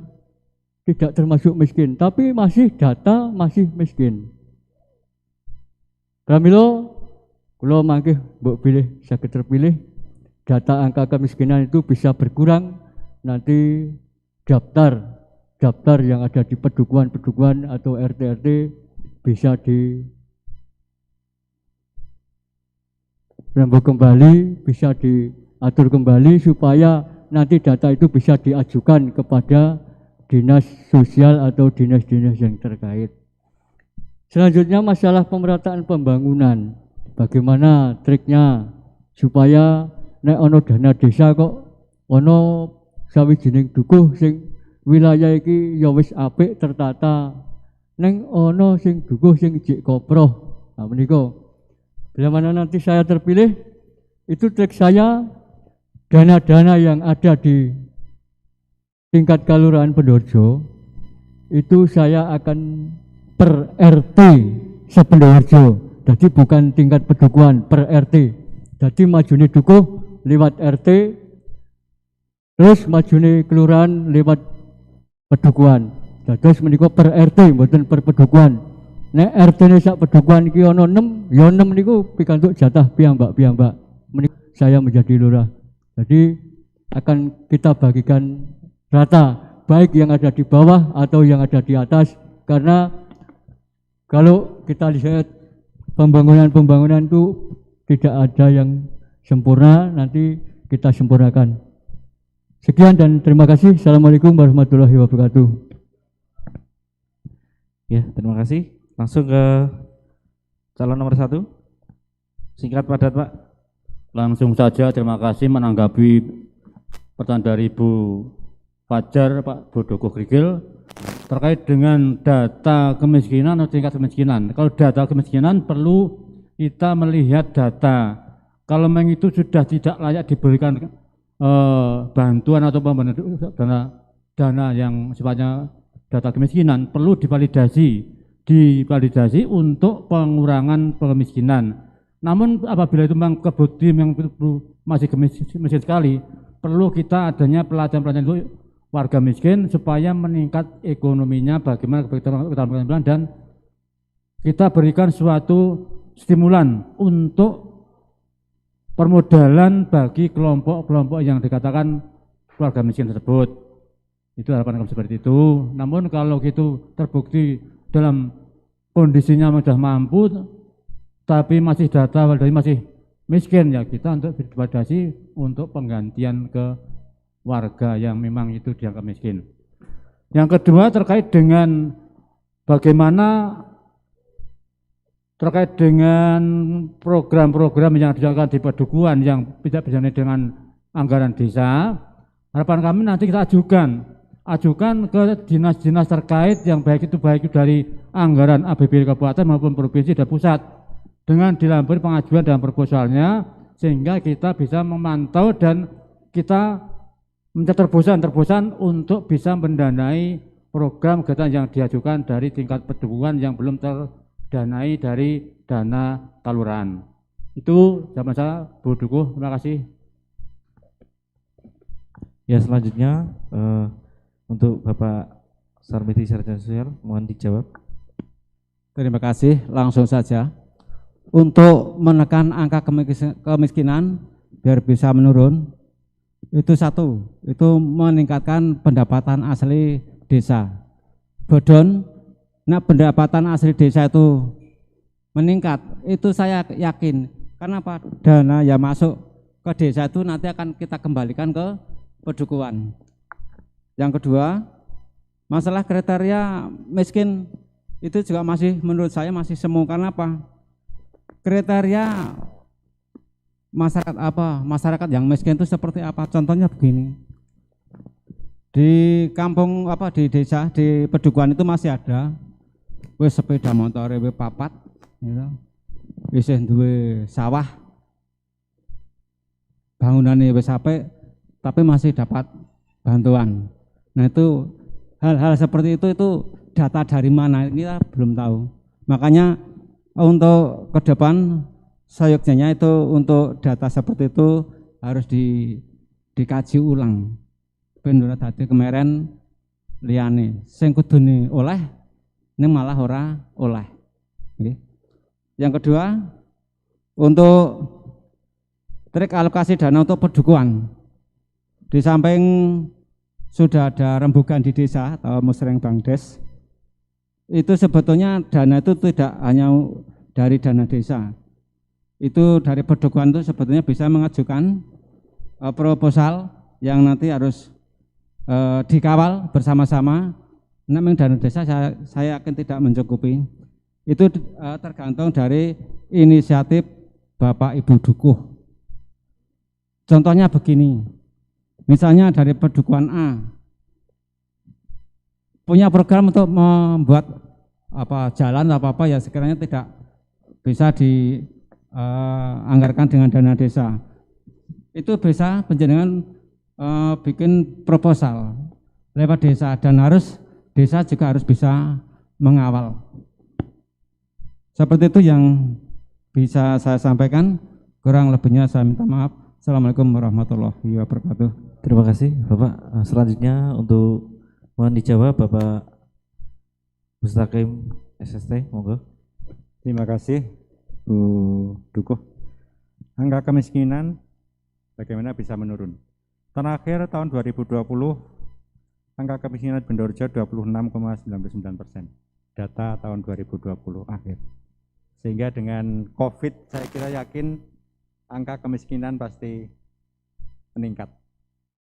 tidak termasuk miskin, tapi masih data masih miskin. Pramila kula mangke mbok pilih saged terpilih, data angka kemiskinan itu bisa berkurang, nanti daftar yang ada di pedukuhan atau RT-RT bisa di rembuk kembali, bisa diatur kembali supaya nanti data itu bisa diajukan kepada dinas sosial atau dinas-dinas yang terkait. Selanjutnya masalah pemerataan pembangunan. Bagaimana triknya supaya nek ono dana desa kok ono sawijining dukuh sing wilayah iki ya wis apik tertata, neng ono sing dukuh sing jek koproh. Nah menika bila mana nanti saya terpilih, itu trik saya dana-dana yang ada di tingkat kelurahan Pendoorjo itu saya akan per RT se-Pendoorjo. Jadi bukan tingkat pedukuhan, per RT. Jadi majune dukuh lewat RT, terus majune kelurahan lewat pedukuhan. Dados menika per RT mboten per pedukuhan. Nek RT-ne sak pedukuhan iki ana 6, ya 6 niku pikantuk jatah piyambak-piyambak. Menika saya menjadi lurah. Jadi akan kita bagikan rata, baik yang ada di bawah atau yang ada di atas, karena kalau kita lihat pembangunan itu tidak ada yang sempurna, nanti kita sempurnakan. Sekian dan terima kasih. Assalamualaikum warahmatullahi wabarakatuh. Ya, terima kasih. Langsung ke calon nomor 1. Singkat padat, Pak. Langsung saja, terima kasih menanggapi pertanyaan dari Bu Fajar, Pak Bodoko Grigil terkait dengan data kemiskinan atau tingkat kemiskinan. Kalau data kemiskinan perlu kita melihat data. Kalau memang itu sudah tidak layak diberikan bantuan atau dana yang sifatnya data kemiskinan, perlu divalidasi untuk pengurangan kemiskinan. Namun apabila itu memang kebukti yang masih miskin sekali, perlu kita adanya pelatihan-pelatihan itu warga miskin supaya meningkat ekonominya, bagaimana kebutuhan dan kita berikan suatu stimulan untuk permodalan bagi kelompok-kelompok yang dikatakan keluarga miskin tersebut. Itu harapan kami seperti itu. Namun kalau itu terbukti dalam kondisinya sudah mampu tapi masih data dari masih miskin, ya kita untuk validasi untuk penggantian ke warga yang memang itu dianggap miskin. Yang kedua terkait dengan bagaimana terkait dengan program-program yang dijalankan di pedukuhan yang tidak berjalan dengan anggaran desa, harapan kami nanti kita ajukan ke dinas-dinas terkait yang baik itu dari anggaran APBD kabupaten maupun provinsi dan pusat dengan dilampiri pengajuan dalam proposalnya, sehingga kita bisa memantau dan kita mencari terobosan untuk bisa mendanai program kegiatan yang diajukan dari tingkat pedukuhan yang belum terdanai dari dana kelurahan. Itu zaman saya, Bu Dukuh. Terima kasih. Ya, selanjutnya untuk Bapak Sarmiti Sarjana Sosial, mohon dijawab. Terima kasih. Langsung saja. Untuk menekan angka kemiskinan biar bisa menurun, itu satu, itu meningkatkan pendapatan asli desa. Bodon, nah pendapatan asli desa itu meningkat, itu saya yakin. Karena apa? Dana yang masuk ke desa itu nanti akan kita kembalikan ke pedukuhan. Yang kedua, masalah kriteria miskin itu juga masih menurut saya masih semu. Karena apa? Kriteria masyarakat yang miskin itu seperti apa? Contohnya begini, di kampung di desa, di Pedukuhan itu masih ada wis sepeda motor wis papat gitu. Wis duwe sawah, bangunannya wis apik tapi masih dapat bantuan. Nah, itu hal-hal seperti itu data dari mana kita belum tahu. Makanya untuk ke depan seyogyanya itu untuk data seperti itu harus dikaji ulang. Ben ora dadi kemarin liyane sing kudune oleh ini malah ora oleh. Nggih. Yang kedua, untuk trik alokasi dana untuk pedukuhan. Di samping sudah ada rembugan di desa atau musreng Bangdes, itu sebetulnya dana itu tidak hanya dari dana desa. Itu dari pedukuhan itu sebetulnya bisa mengajukan proposal yang nanti harus dikawal bersama-sama. Namanya dana desa saya yakin tidak mencukupi. Itu tergantung dari inisiatif Bapak Ibu Dukuh. Contohnya begini, misalnya dari pedukuhan A punya program untuk membuat jalan apa ya sekiranya tidak bisa dianggarkan dengan dana desa. Itu bisa penjenengan bikin proposal lewat desa, dan desa juga harus bisa mengawal. Seperti itu yang bisa saya sampaikan, kurang lebihnya saya minta maaf. Assalamualaikum warahmatullahi wabarakatuh. Terima kasih Bapak. Selanjutnya untuk mohon dijawab Bapak Mustaqim SST, monggo. Terima kasih Bu Dukuh. Angka kemiskinan bagaimana bisa menurun? Terakhir tahun 2020 angka kemiskinan Bendorjo 26,99%. Data tahun 2020 akhir. Sehingga dengan COVID saya kira yakin angka kemiskinan pasti meningkat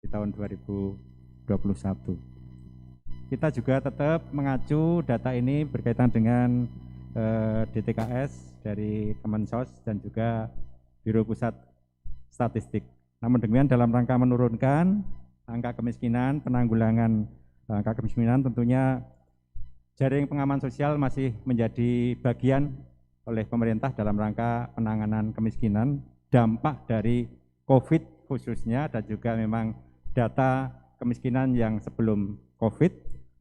di tahun 2021. Kita juga tetap mengacu data ini berkaitan dengan DTKS dari Kemensos dan juga Biro Pusat Statistik. Namun demikian dalam rangka menurunkan angka kemiskinan, penanggulangan angka kemiskinan, tentunya jaring pengaman sosial masih menjadi bagian oleh pemerintah dalam rangka penanganan kemiskinan, dampak dari COVID khususnya, dan juga memang data kemiskinan yang sebelum COVID.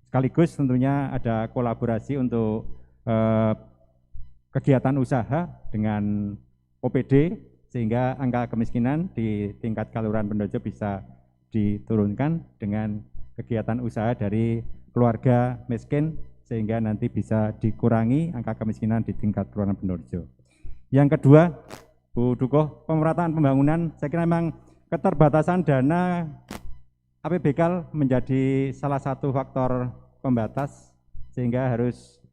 Sekaligus tentunya ada kolaborasi untuk kegiatan usaha dengan OPD, sehingga angka kemiskinan di tingkat Kelurahan Bendorjo bisa diturunkan dengan kegiatan usaha dari keluarga miskin, sehingga nanti bisa dikurangi angka kemiskinan di tingkat Kelurahan Bendorjo. Yang kedua, Bu Dukuh, pemerataan pembangunan, saya kira memang keterbatasan dana APBKL menjadi salah satu faktor pembatas, sehingga harus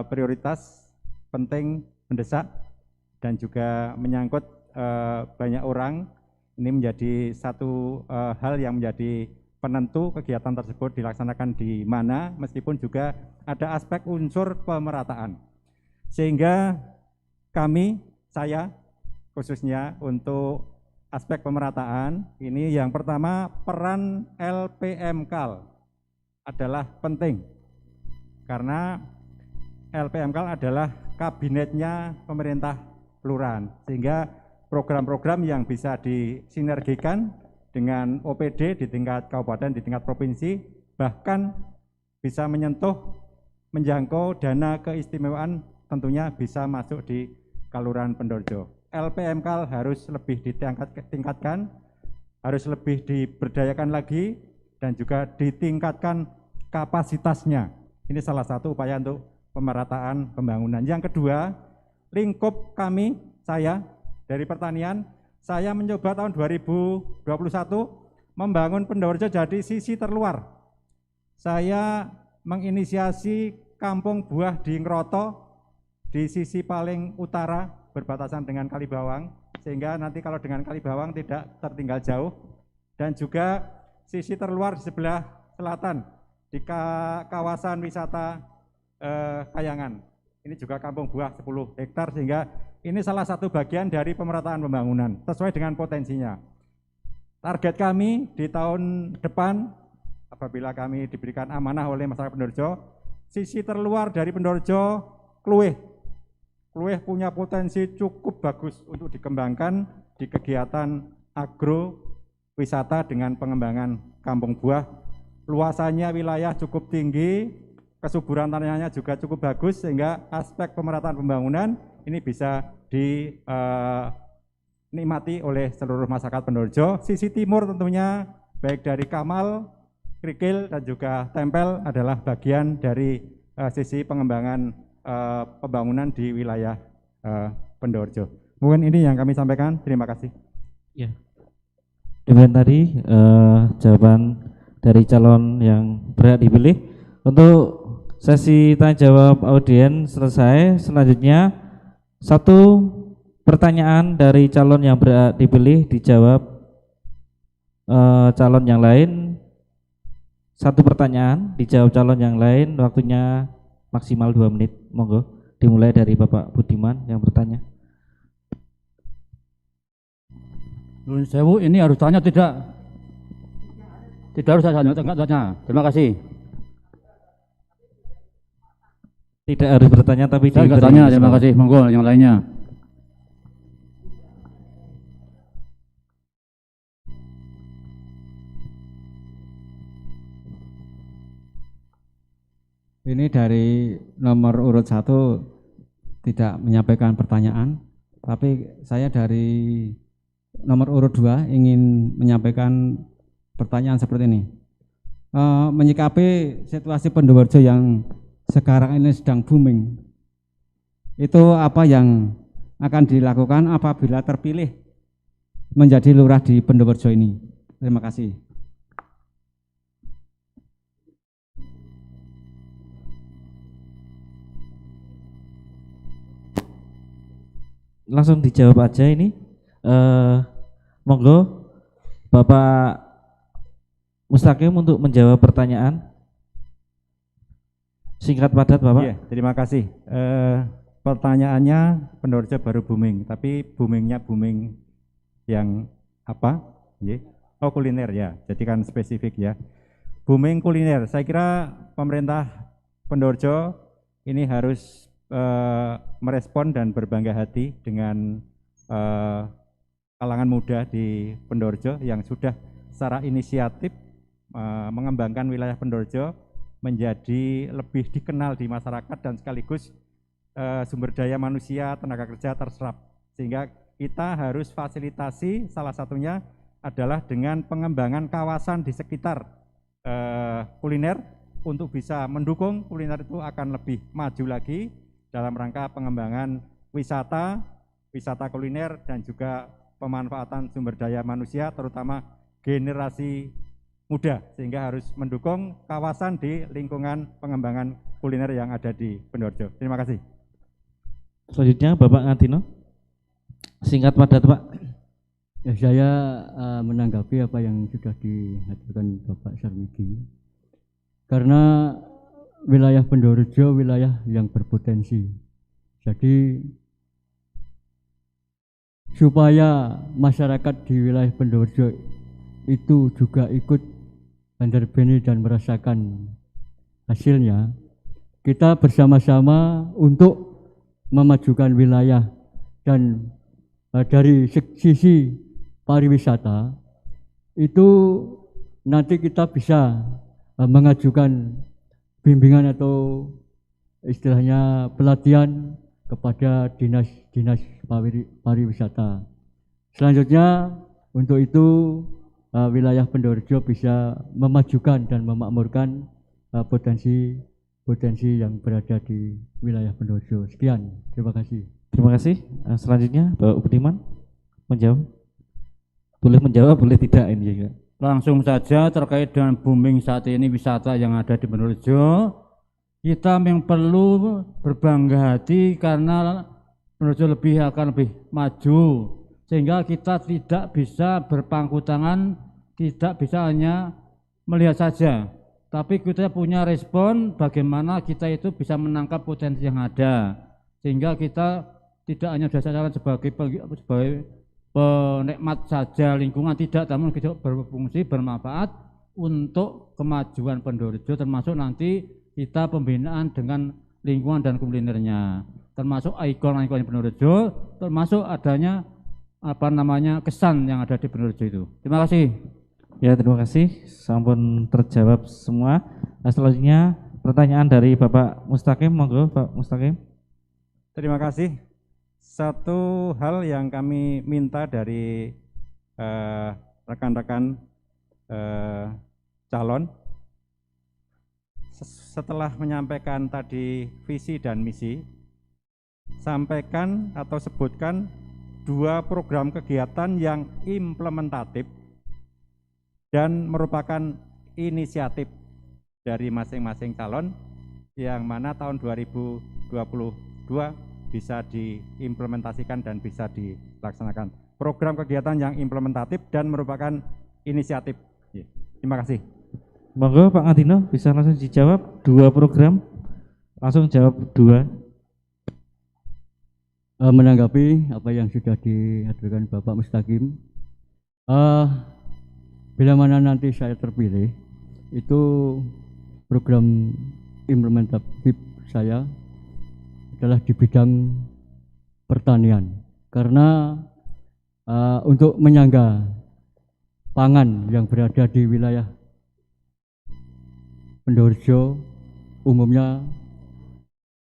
prioritas penting, mendesak, dan juga menyangkut banyak orang. Ini menjadi satu hal yang menjadi penentu kegiatan tersebut dilaksanakan di mana, meskipun juga ada aspek unsur pemerataan. Sehingga saya khususnya untuk aspek pemerataan ini, yang pertama peran LPMKL adalah penting, karena LPMKL adalah kabinetnya pemerintah kelurahan, sehingga program-program yang bisa disinergikan dengan OPD di tingkat kabupaten, di tingkat provinsi, bahkan bisa menjangkau dana keistimewaan, tentunya bisa masuk di Kelurahan Bendorjo. LPMKL harus lebih ditingkatkan, harus lebih diberdayakan lagi, dan juga ditingkatkan kapasitasnya. Ini salah satu upaya untuk pemerataan pembangunan. Yang kedua, lingkup saya dari pertanian, saya mencoba tahun 2021 membangun Bendorjo jadi sisi terluar. Saya menginisiasi kampung buah di Ngroto, di sisi paling utara berbatasan dengan Kalibawang, sehingga nanti kalau dengan Kalibawang tidak tertinggal jauh. Dan juga sisi terluar di sebelah selatan, di kawasan wisata Kayangan. Ini juga kampung buah 10 hektar, sehingga ini salah satu bagian dari pemerataan pembangunan sesuai dengan potensinya. Target kami di tahun depan, apabila kami diberikan amanah oleh masyarakat Pendorjo, sisi terluar dari Pendorjo, Kluwih. Kluwih punya potensi cukup bagus untuk dikembangkan di kegiatan agro wisata dengan pengembangan kampung buah. Luasannya wilayah cukup tinggi, kesuburan tanahnya juga cukup bagus, sehingga aspek pemerataan pembangunan ini bisa dinikmati oleh seluruh masyarakat Pendorjo. Sisi timur tentunya baik dari Kamal, Krikil dan juga Tempel adalah bagian dari sisi pengembangan pembangunan di wilayah Pendorjo. Mungkin ini yang kami sampaikan. Terima kasih. Ya. Demikian tadi jawaban dari calon yang berhak dipilih. Untuk sesi tanya jawab audiens selesai. Selanjutnya satu pertanyaan dari calon yang berhak dipilih dijawab calon yang lain. Satu pertanyaan dijawab calon yang lain, waktunya maksimal 2 menit. Monggo dimulai dari Bapak Budiman yang bertanya. Nuwun sewu, ini harus tanya tidak? Tidak harus saya tanya. Terima kasih. Tidak harus bertanya tapi saya nggak tanya. Terima kasih. Monggo yang lainnya. Ini dari nomor urut 1 tidak menyampaikan pertanyaan, tapi saya dari nomor urut 2 ingin menyampaikan pertanyaan seperti ini. Menyikapi situasi Pendorjo yang sekarang ini sedang booming, itu apa yang akan dilakukan apabila terpilih menjadi lurah di Pendorjo ini? Terima kasih. Langsung dijawab aja ini. Monggo Bapak Mustaqim untuk menjawab pertanyaan. Singkat padat Bapak. Iya, terima kasih. Pertanyaannya Pendorjo baru booming, tapi boomingnya booming yang apa? Oh, kuliner ya, jadi kan spesifik ya. Booming kuliner, saya kira pemerintah Pendorjo ini harus merespon dan berbangga hati dengan kalangan muda di Pendorjo yang sudah secara inisiatif mengembangkan wilayah Pendorjo menjadi lebih dikenal di masyarakat dan sekaligus sumber daya manusia, tenaga kerja terserap, sehingga kita harus fasilitasi. Salah satunya adalah dengan pengembangan kawasan di sekitar kuliner untuk bisa mendukung kuliner itu akan lebih maju lagi dalam rangka pengembangan wisata kuliner dan juga pemanfaatan sumber daya manusia terutama generasi muda, sehingga harus mendukung kawasan di lingkungan pengembangan kuliner yang ada di Pendorjo. Terima kasih. Selanjutnya Bapak Ngatino. Singkat padat Pak. Ya, saya menanggapi apa yang sudah dihadirkan Bapak Sarmigi. Karena wilayah Pendorjo wilayah yang berpotensi. Jadi supaya masyarakat di wilayah Pendorjo itu juga ikut underbeni dan merasakan hasilnya, kita bersama-sama untuk memajukan wilayah dan dari sisi pariwisata itu nanti kita bisa mengajukan bimbingan atau istilahnya pelatihan kepada dinas pariwisata. Selanjutnya untuk itu wilayah Pendorjo bisa memajukan dan memakmurkan potensi yang berada di wilayah Pendorjo. Sekian, terima kasih. Terima kasih. Selanjutnya Bapak Budiman menjawab. Boleh menjawab, boleh tidak ini juga. Langsung saja terkait dengan booming saat ini wisata yang ada di Pendorjo, kita memang perlu berbangga hati karena Pendorjo akan lebih maju, sehingga kita tidak bisa berpangku tangan, tidak bisa hanya melihat saja, tapi kita punya respon bagaimana kita itu bisa menangkap potensi yang ada, sehingga kita tidak hanya berdasarkan sebagai penikmat saja lingkungan, tidak, namun kita berfungsi bermanfaat untuk kemajuan Pendorejo, termasuk nanti kita pembinaan dengan lingkungan dan kulinernya, termasuk ikon-ikon Pendorejo, termasuk adanya kesan yang ada di Pendorejo itu. Terima kasih. Ya, terima kasih. Sampun terjawab semua. Nah, selanjutnya pertanyaan dari Bapak Mustaqim, monggo Pak Mustaqim. Terima kasih. Satu hal yang kami minta dari rekan-rekan calon, setelah menyampaikan tadi visi dan misi, sampaikan atau sebutkan 2 program kegiatan yang implementatif dan merupakan inisiatif dari masing-masing calon, yang mana tahun 2022 bisa diimplementasikan dan bisa dilaksanakan. Program kegiatan yang implementatif dan merupakan inisiatif. Terima kasih. Monggo Pak Ngadino bisa langsung dijawab 2 program, langsung jawab 2. Menanggapi apa yang sudah dihadirkan Bapak Mustaqim, bila mana nanti saya terpilih, itu program implementatif saya adalah di bidang pertanian, karena untuk menyangga pangan yang berada di wilayah Pendorejo, umumnya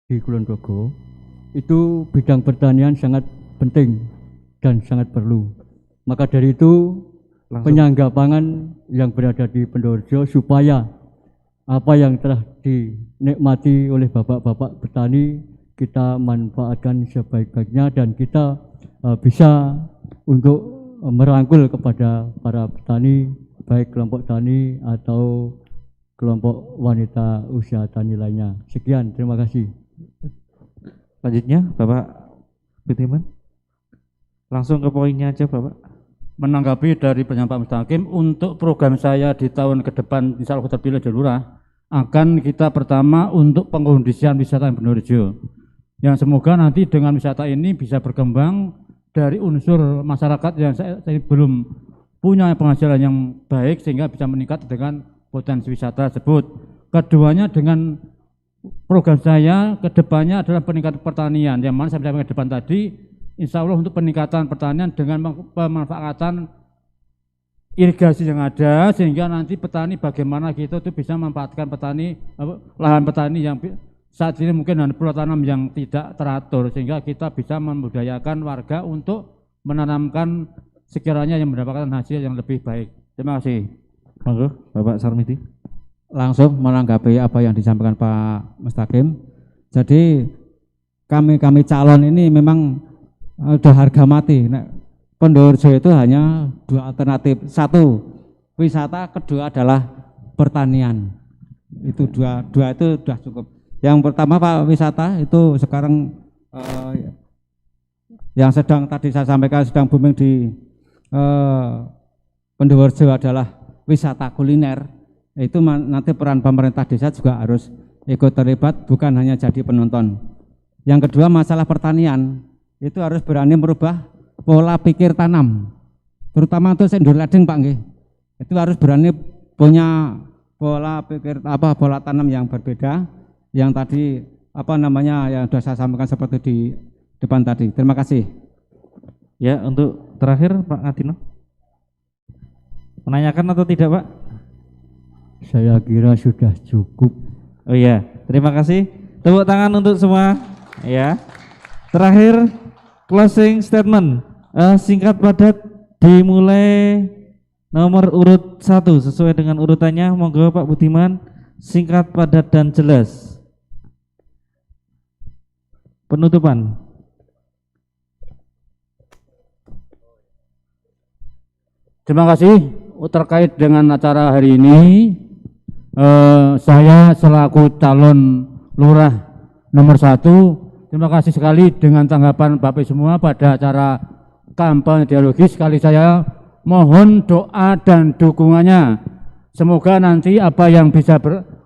di Kulon Progo, itu bidang pertanian sangat penting dan sangat perlu. Maka dari itu penyangga pangan yang berada di Pendorejo, supaya apa yang telah dinikmati oleh bapak-bapak petani kita manfaatkan sebaik-baiknya, dan kita bisa untuk merangkul kepada para petani, baik kelompok tani atau kelompok wanita usia tani lainnya. Sekian, terima kasih. Selanjutnya Bapak Budiman, langsung ke poinnya aja Bapak. Menanggapi dari penyampaian Mustaqim, untuk program saya di tahun ke depan, insya Allah terpilih jadi lurah, akan kita pertama untuk pengkondisian wisata Pendorejo, yang semoga nanti dengan wisata ini bisa berkembang dari unsur masyarakat yang saya belum punya penghasilan yang baik, sehingga bisa meningkat dengan potensi wisata tersebut. Keduanya, dengan program saya ke depannya adalah peningkatan pertanian, yang mana saya sampaikan ke depan tadi, insya Allah untuk peningkatan pertanian dengan pemanfaatan irigasi yang ada, sehingga nanti petani bagaimana kita itu bisa memanfaatkan lahan petani yang saat ini mungkin ada pola tanam yang tidak teratur, sehingga kita bisa membudayakan warga untuk menanamkan sekiranya yang mendapatkan hasil yang lebih baik. Terima kasih. Monggo Bapak Sarmidi. Langsung menanggapi apa yang disampaikan Pak Mustaqim. Jadi kami calon ini memang udah harga mati. Pendorejo itu hanya 2 alternatif. 1 wisata, kedua adalah pertanian. Itu dua itu sudah cukup. Yang pertama Pak, wisata itu sekarang yang sedang tadi saya sampaikan sedang booming di Pendorejo adalah wisata kuliner. Itu nanti peran pemerintah desa juga harus ikut terlibat, bukan hanya jadi penonton. Yang kedua masalah pertanian, itu harus berani merubah pola pikir tanam, terutama untuk sendur lading Pak nggih. Itu harus berani punya pola pikir pola tanam yang berbeda, yang tadi yang sudah saya sampaikan seperti di depan tadi. Terima kasih. Ya, untuk terakhir Pak Ngadino, menanyakan atau tidak Pak? Saya kira sudah cukup. Oh iya, terima kasih. Tepuk tangan untuk semua. Ya. Terakhir closing statement, singkat padat, dimulai nomor urut 1 sesuai dengan urutannya. Monggo Pak Budiman, singkat padat dan jelas. Penutupan. Terima kasih. Terkait dengan acara hari ini, saya selaku calon lurah nomor 1, terima kasih sekali dengan tanggapan Bapak semua pada acara kampanye dialogis. Sekali saya mohon doa dan dukungannya Semoga nanti apa yang bisa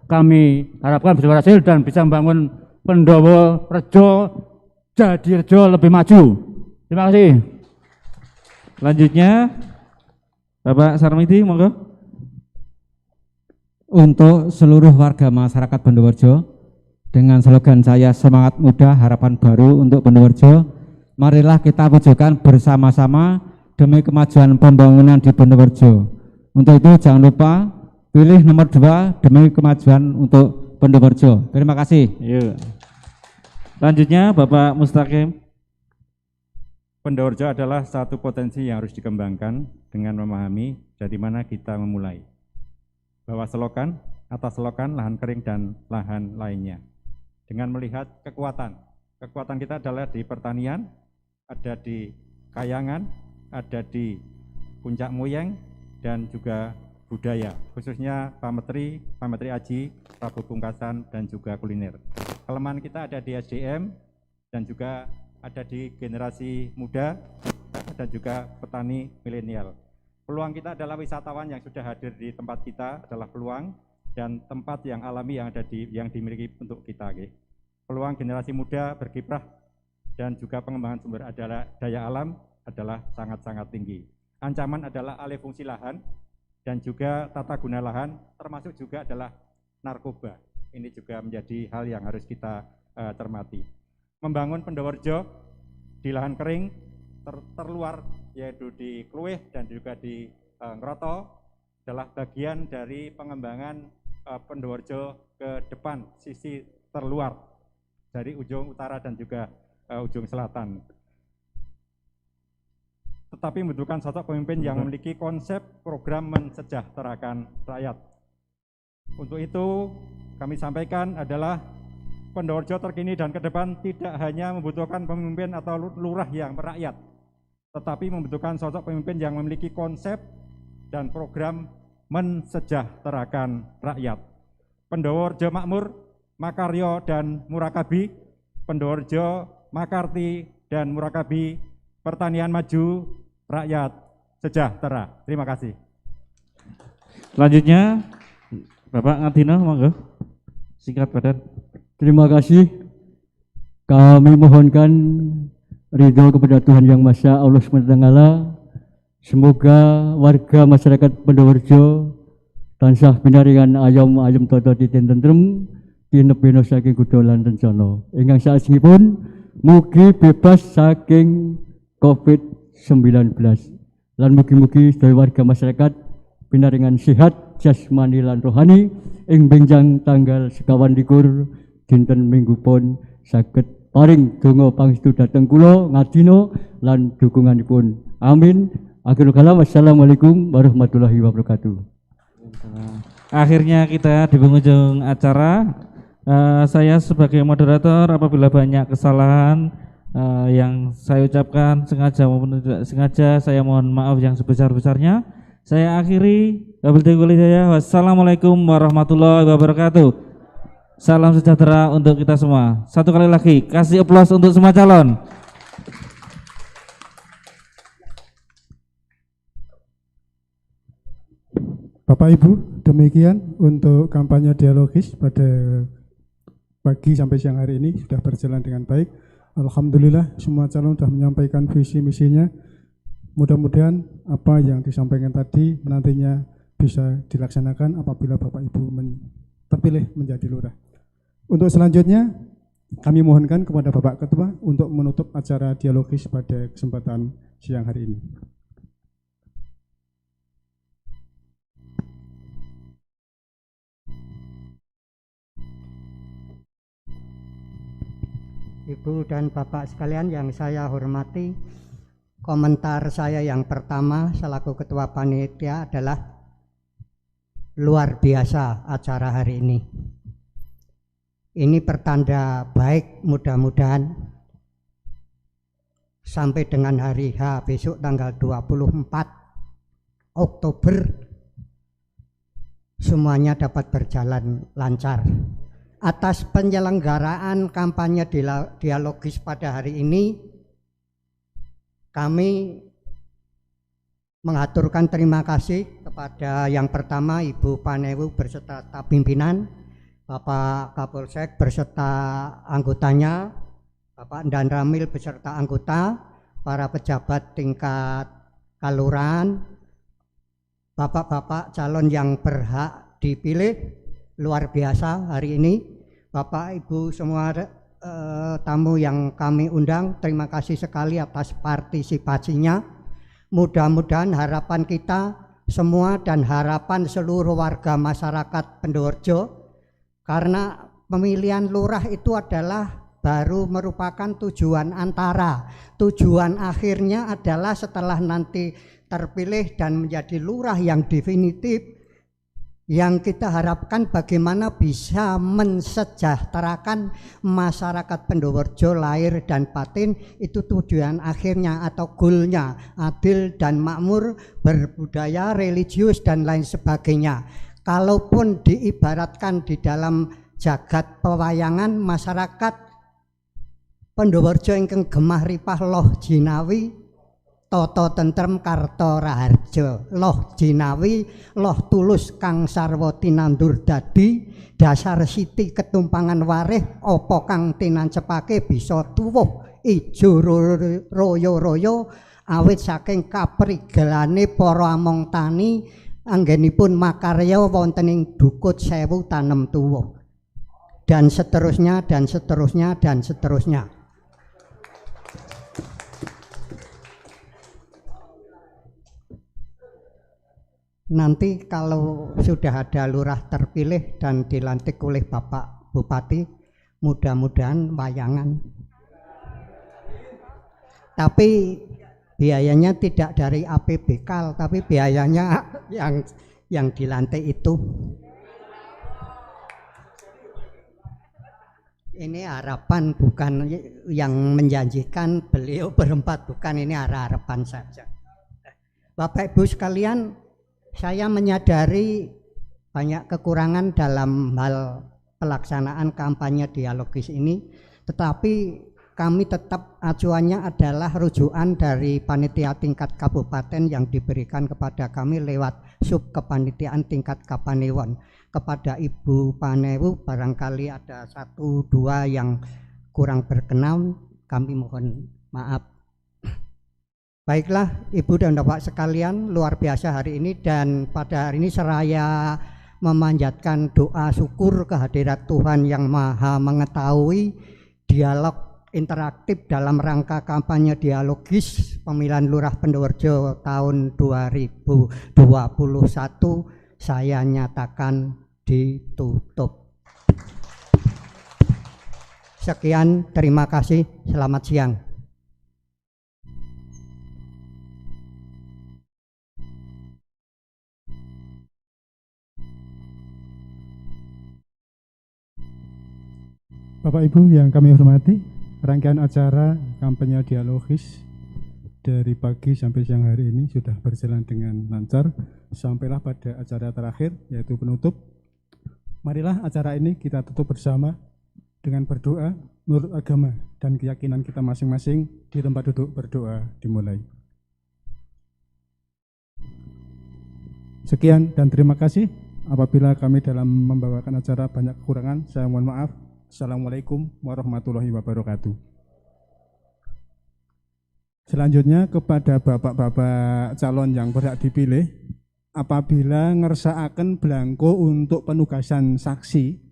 kami harapkan bisa berhasil dan bisa membangun Pendowo Rejo jadi Rejo lebih maju. Terima kasih. Selanjutnya Bapak Sarmidi, monggo. Untuk seluruh warga masyarakat Bendowerjo, dengan slogan saya semangat muda harapan baru untuk Bendowerjo, marilah kita wujudkan bersama-sama demi kemajuan pembangunan di Bendowerjo. Untuk itu jangan lupa pilih nomor 2 demi kemajuan untuk Bendowerjo. Terima kasih. Yuk. Selanjutnya Bapak Mustaqim. Bendowerjo adalah satu potensi yang harus dikembangkan dengan memahami dari mana kita memulai. Bawah selokan, atas selokan, lahan kering dan lahan lainnya. Dengan melihat kekuatan kita adalah di pertanian, ada di kayangan, ada di puncak Muyeng, dan juga budaya, khususnya Pametri Aji, Prabu Pungkasan, dan juga kuliner. Kelemahan kita ada di SDM, dan juga ada di generasi muda, dan juga petani milenial. Peluang kita adalah wisatawan yang sudah hadir di tempat kita adalah peluang, dan tempat yang alami yang dimiliki untuk kita. Peluang generasi muda berkiprah dan juga pengembangan sumber daya alam adalah sangat-sangat tinggi. Ancaman adalah alih fungsi lahan dan juga tata guna lahan, termasuk juga adalah narkoba. Ini juga menjadi hal yang harus kita cermati. Membangun Bendowerjo di lahan kering terluar, yaitu di Kluwih dan juga di Ngroto, adalah bagian dari pengembangan Bendowerjo ke depan, sisi terluar dari ujung utara dan juga ujung selatan. Tetapi membutuhkan sosok pemimpin yang memiliki konsep program mensejahterakan rakyat. Untuk itu kami sampaikan adalah Bendowerjo terkini dan ke depan tidak hanya membutuhkan pemimpin atau lurah yang merakyat, tetapi membutuhkan sosok pemimpin yang memiliki konsep dan program mensejahterakan rakyat. Bendowerjo makmur, makaryo dan murakabi, Bendowerjo makarti dan murakabi, pertanian maju, rakyat sejahtera. Terima kasih. Selanjutnya Bapak Ngadino, monggo. Singkat padat. Terima kasih. Kami mohonkan ridho kepada Tuhan Yang Maha Esa Allah SWT. Semoga warga masyarakat Bendowerjo tansah pinaringan ayam toto titen tentrem tinep beno saking kudolan rencana. Ingkang saajengipun mugi bebas saking COVID-19 lan mugi-mugi sedaya warga masyarakat pinaringan sehat jasmani lan rohani ing benjang tanggal 21 dinten Minggu pon saged paring donga pangestu dhateng kula Ngadino lan dukunganipun. Amin. Akhirul kalam. Wassalamualaikum warahmatullahi wabarakatuh. Akhirnya kita di penghujung acara. Saya sebagai moderator apabila banyak kesalahan yang saya ucapkan sengaja maupun tidak sengaja, saya mohon maaf yang sebesar-besarnya. Saya akhiri. Wassalamualaikum warahmatullahi wabarakatuh. Salam sejahtera untuk kita semua. Satu kali lagi kasih aplaus untuk semua calon. Bapak Ibu, demikian untuk kampanye dialogis pada pagi sampai siang hari ini sudah berjalan dengan baik. Alhamdulillah semua calon sudah menyampaikan visi misinya. Mudah-mudahan apa yang disampaikan tadi nantinya bisa dilaksanakan apabila Bapak Ibu terpilih menjadi lurah. Untuk selanjutnya kami mohonkan kepada Bapak Ketua untuk menutup acara dialogis pada kesempatan siang hari ini. Ibu dan Bapak sekalian yang saya hormati, komentar saya yang pertama selaku Ketua Panitia adalah luar biasa acara hari ini. Ini pertanda baik, mudah-mudahan sampai dengan hari H besok tanggal 24 Oktober semuanya dapat berjalan lancar. Atas penyelenggaraan kampanye dialogis pada hari ini, kami mengaturkan terima kasih kepada yang pertama Ibu Panewu berserta staf pimpinan, Bapak Kapolsek berserta anggotanya, Bapak Dan Ramil beserta anggota, para pejabat tingkat kelurahan, bapak-bapak calon yang berhak dipilih, luar biasa hari ini. Bapak Ibu semua tamu yang kami undang, terima kasih sekali atas partisipasinya. Mudah-mudahan harapan kita semua dan harapan seluruh warga masyarakat Pendowarjo, karena pemilihan lurah itu adalah baru merupakan tujuan antara. Tujuan akhirnya adalah setelah nanti terpilih dan menjadi lurah yang definitif, yang kita harapkan bagaimana bisa mensejahterakan masyarakat Pendowarjo lahir dan batin. Itu tujuan akhirnya atau goalnya, adil dan makmur, berbudaya, religius dan lain sebagainya. Kalaupun diibaratkan di dalam jagat pewayangan, masyarakat Pendowarjo ingkang gemah ripah loh jinawi Toto tentrem karto raharjo, loh jinawi loh tulus kang sarwa tinandur dadi, dasar siti ketumpangan warih opo kang tinancepake bisa tuwuh ijo royo-royo, awit saking kaprigelane para among tani anggenipun makarya wonten ing Dukut Sewu tanem tuwuh, dan seterusnya dan seterusnya dan seterusnya. Nanti kalau sudah ada lurah terpilih dan dilantik oleh Bapak Bupati, mudah-mudahan wayangan. Tapi biayanya tidak dari APBK, tapi biayanya yang dilantik itu. Ini harapan, bukan yang menjanjikan beliau berempat, bukan, ini harapan saja. Bapak Ibu sekalian, saya menyadari banyak kekurangan dalam hal pelaksanaan kampanye dialogis ini, tetapi kami tetap acuannya adalah rujukan dari panitia tingkat kabupaten yang diberikan kepada kami lewat sub kepanitiaan tingkat Kapanewon. Kepada Ibu Panewu barangkali ada 1-2 yang kurang berkenan, kami mohon maaf. Baiklah Ibu dan Bapak sekalian, luar biasa hari ini, dan pada hari ini seraya memanjatkan doa syukur kehadirat Tuhan yang Maha Mengetahui, dialog interaktif dalam rangka kampanye dialogis pemilihan lurah Pendowarjo tahun 2021 saya nyatakan ditutup. Sekian, terima kasih, selamat siang. Bapak Ibu yang kami hormati, rangkaian acara kampanye dialogis dari pagi sampai siang hari ini sudah berjalan dengan lancar. Sampailah pada acara terakhir, yaitu penutup. Marilah acara ini kita tutup bersama dengan berdoa menurut agama dan keyakinan kita masing-masing. Di tempat duduk berdoa dimulai. Sekian dan terima kasih. Apabila kami dalam membawakan acara banyak kekurangan, saya mohon maaf. Assalamualaikum warahmatullahi wabarakatuh. Selanjutnya kepada bapak-bapak calon yang berhak dipilih, apabila ngersakaken belangko untuk penugasan saksi,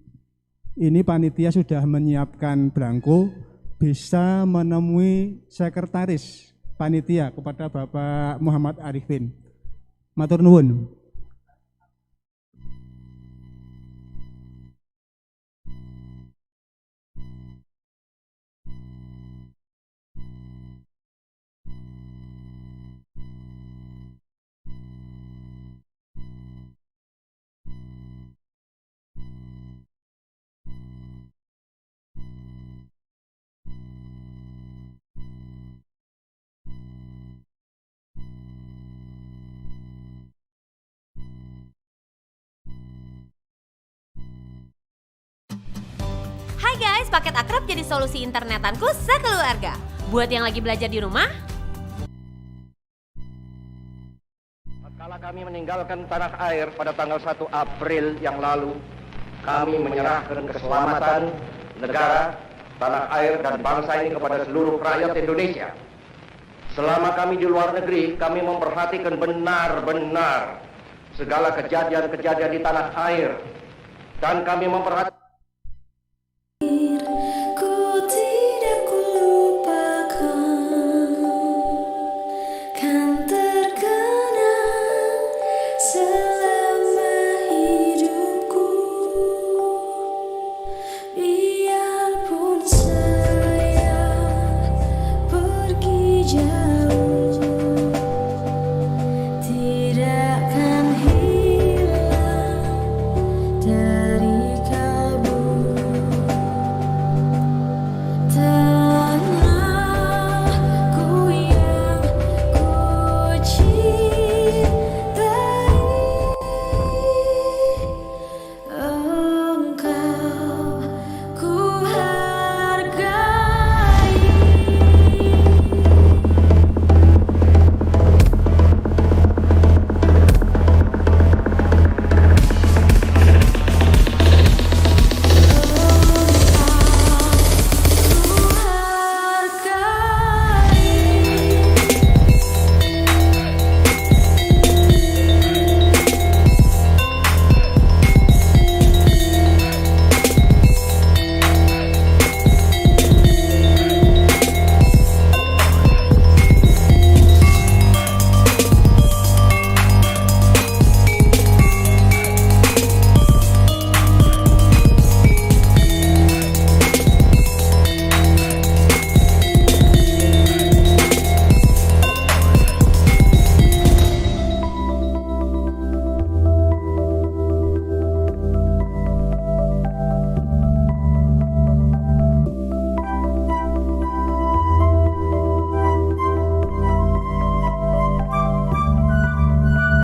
ini panitia sudah menyiapkan belangko, bisa menemui sekretaris panitia kepada Bapak Muhammad Arifin. Matur nuwun. Hai guys, paket akrab jadi solusi internetanku sekeluarga. Buat yang lagi belajar di rumah, kami meninggalkan tanah air pada tanggal 1 April yang lalu, kami menyerahkan keselamatan negara, tanah air, dan bangsa ini kepada seluruh rakyat Indonesia. Selama kami di luar negeri, kami memperhatikan benar-benar segala kejadian-kejadian di tanah air, dan kami memperhatikan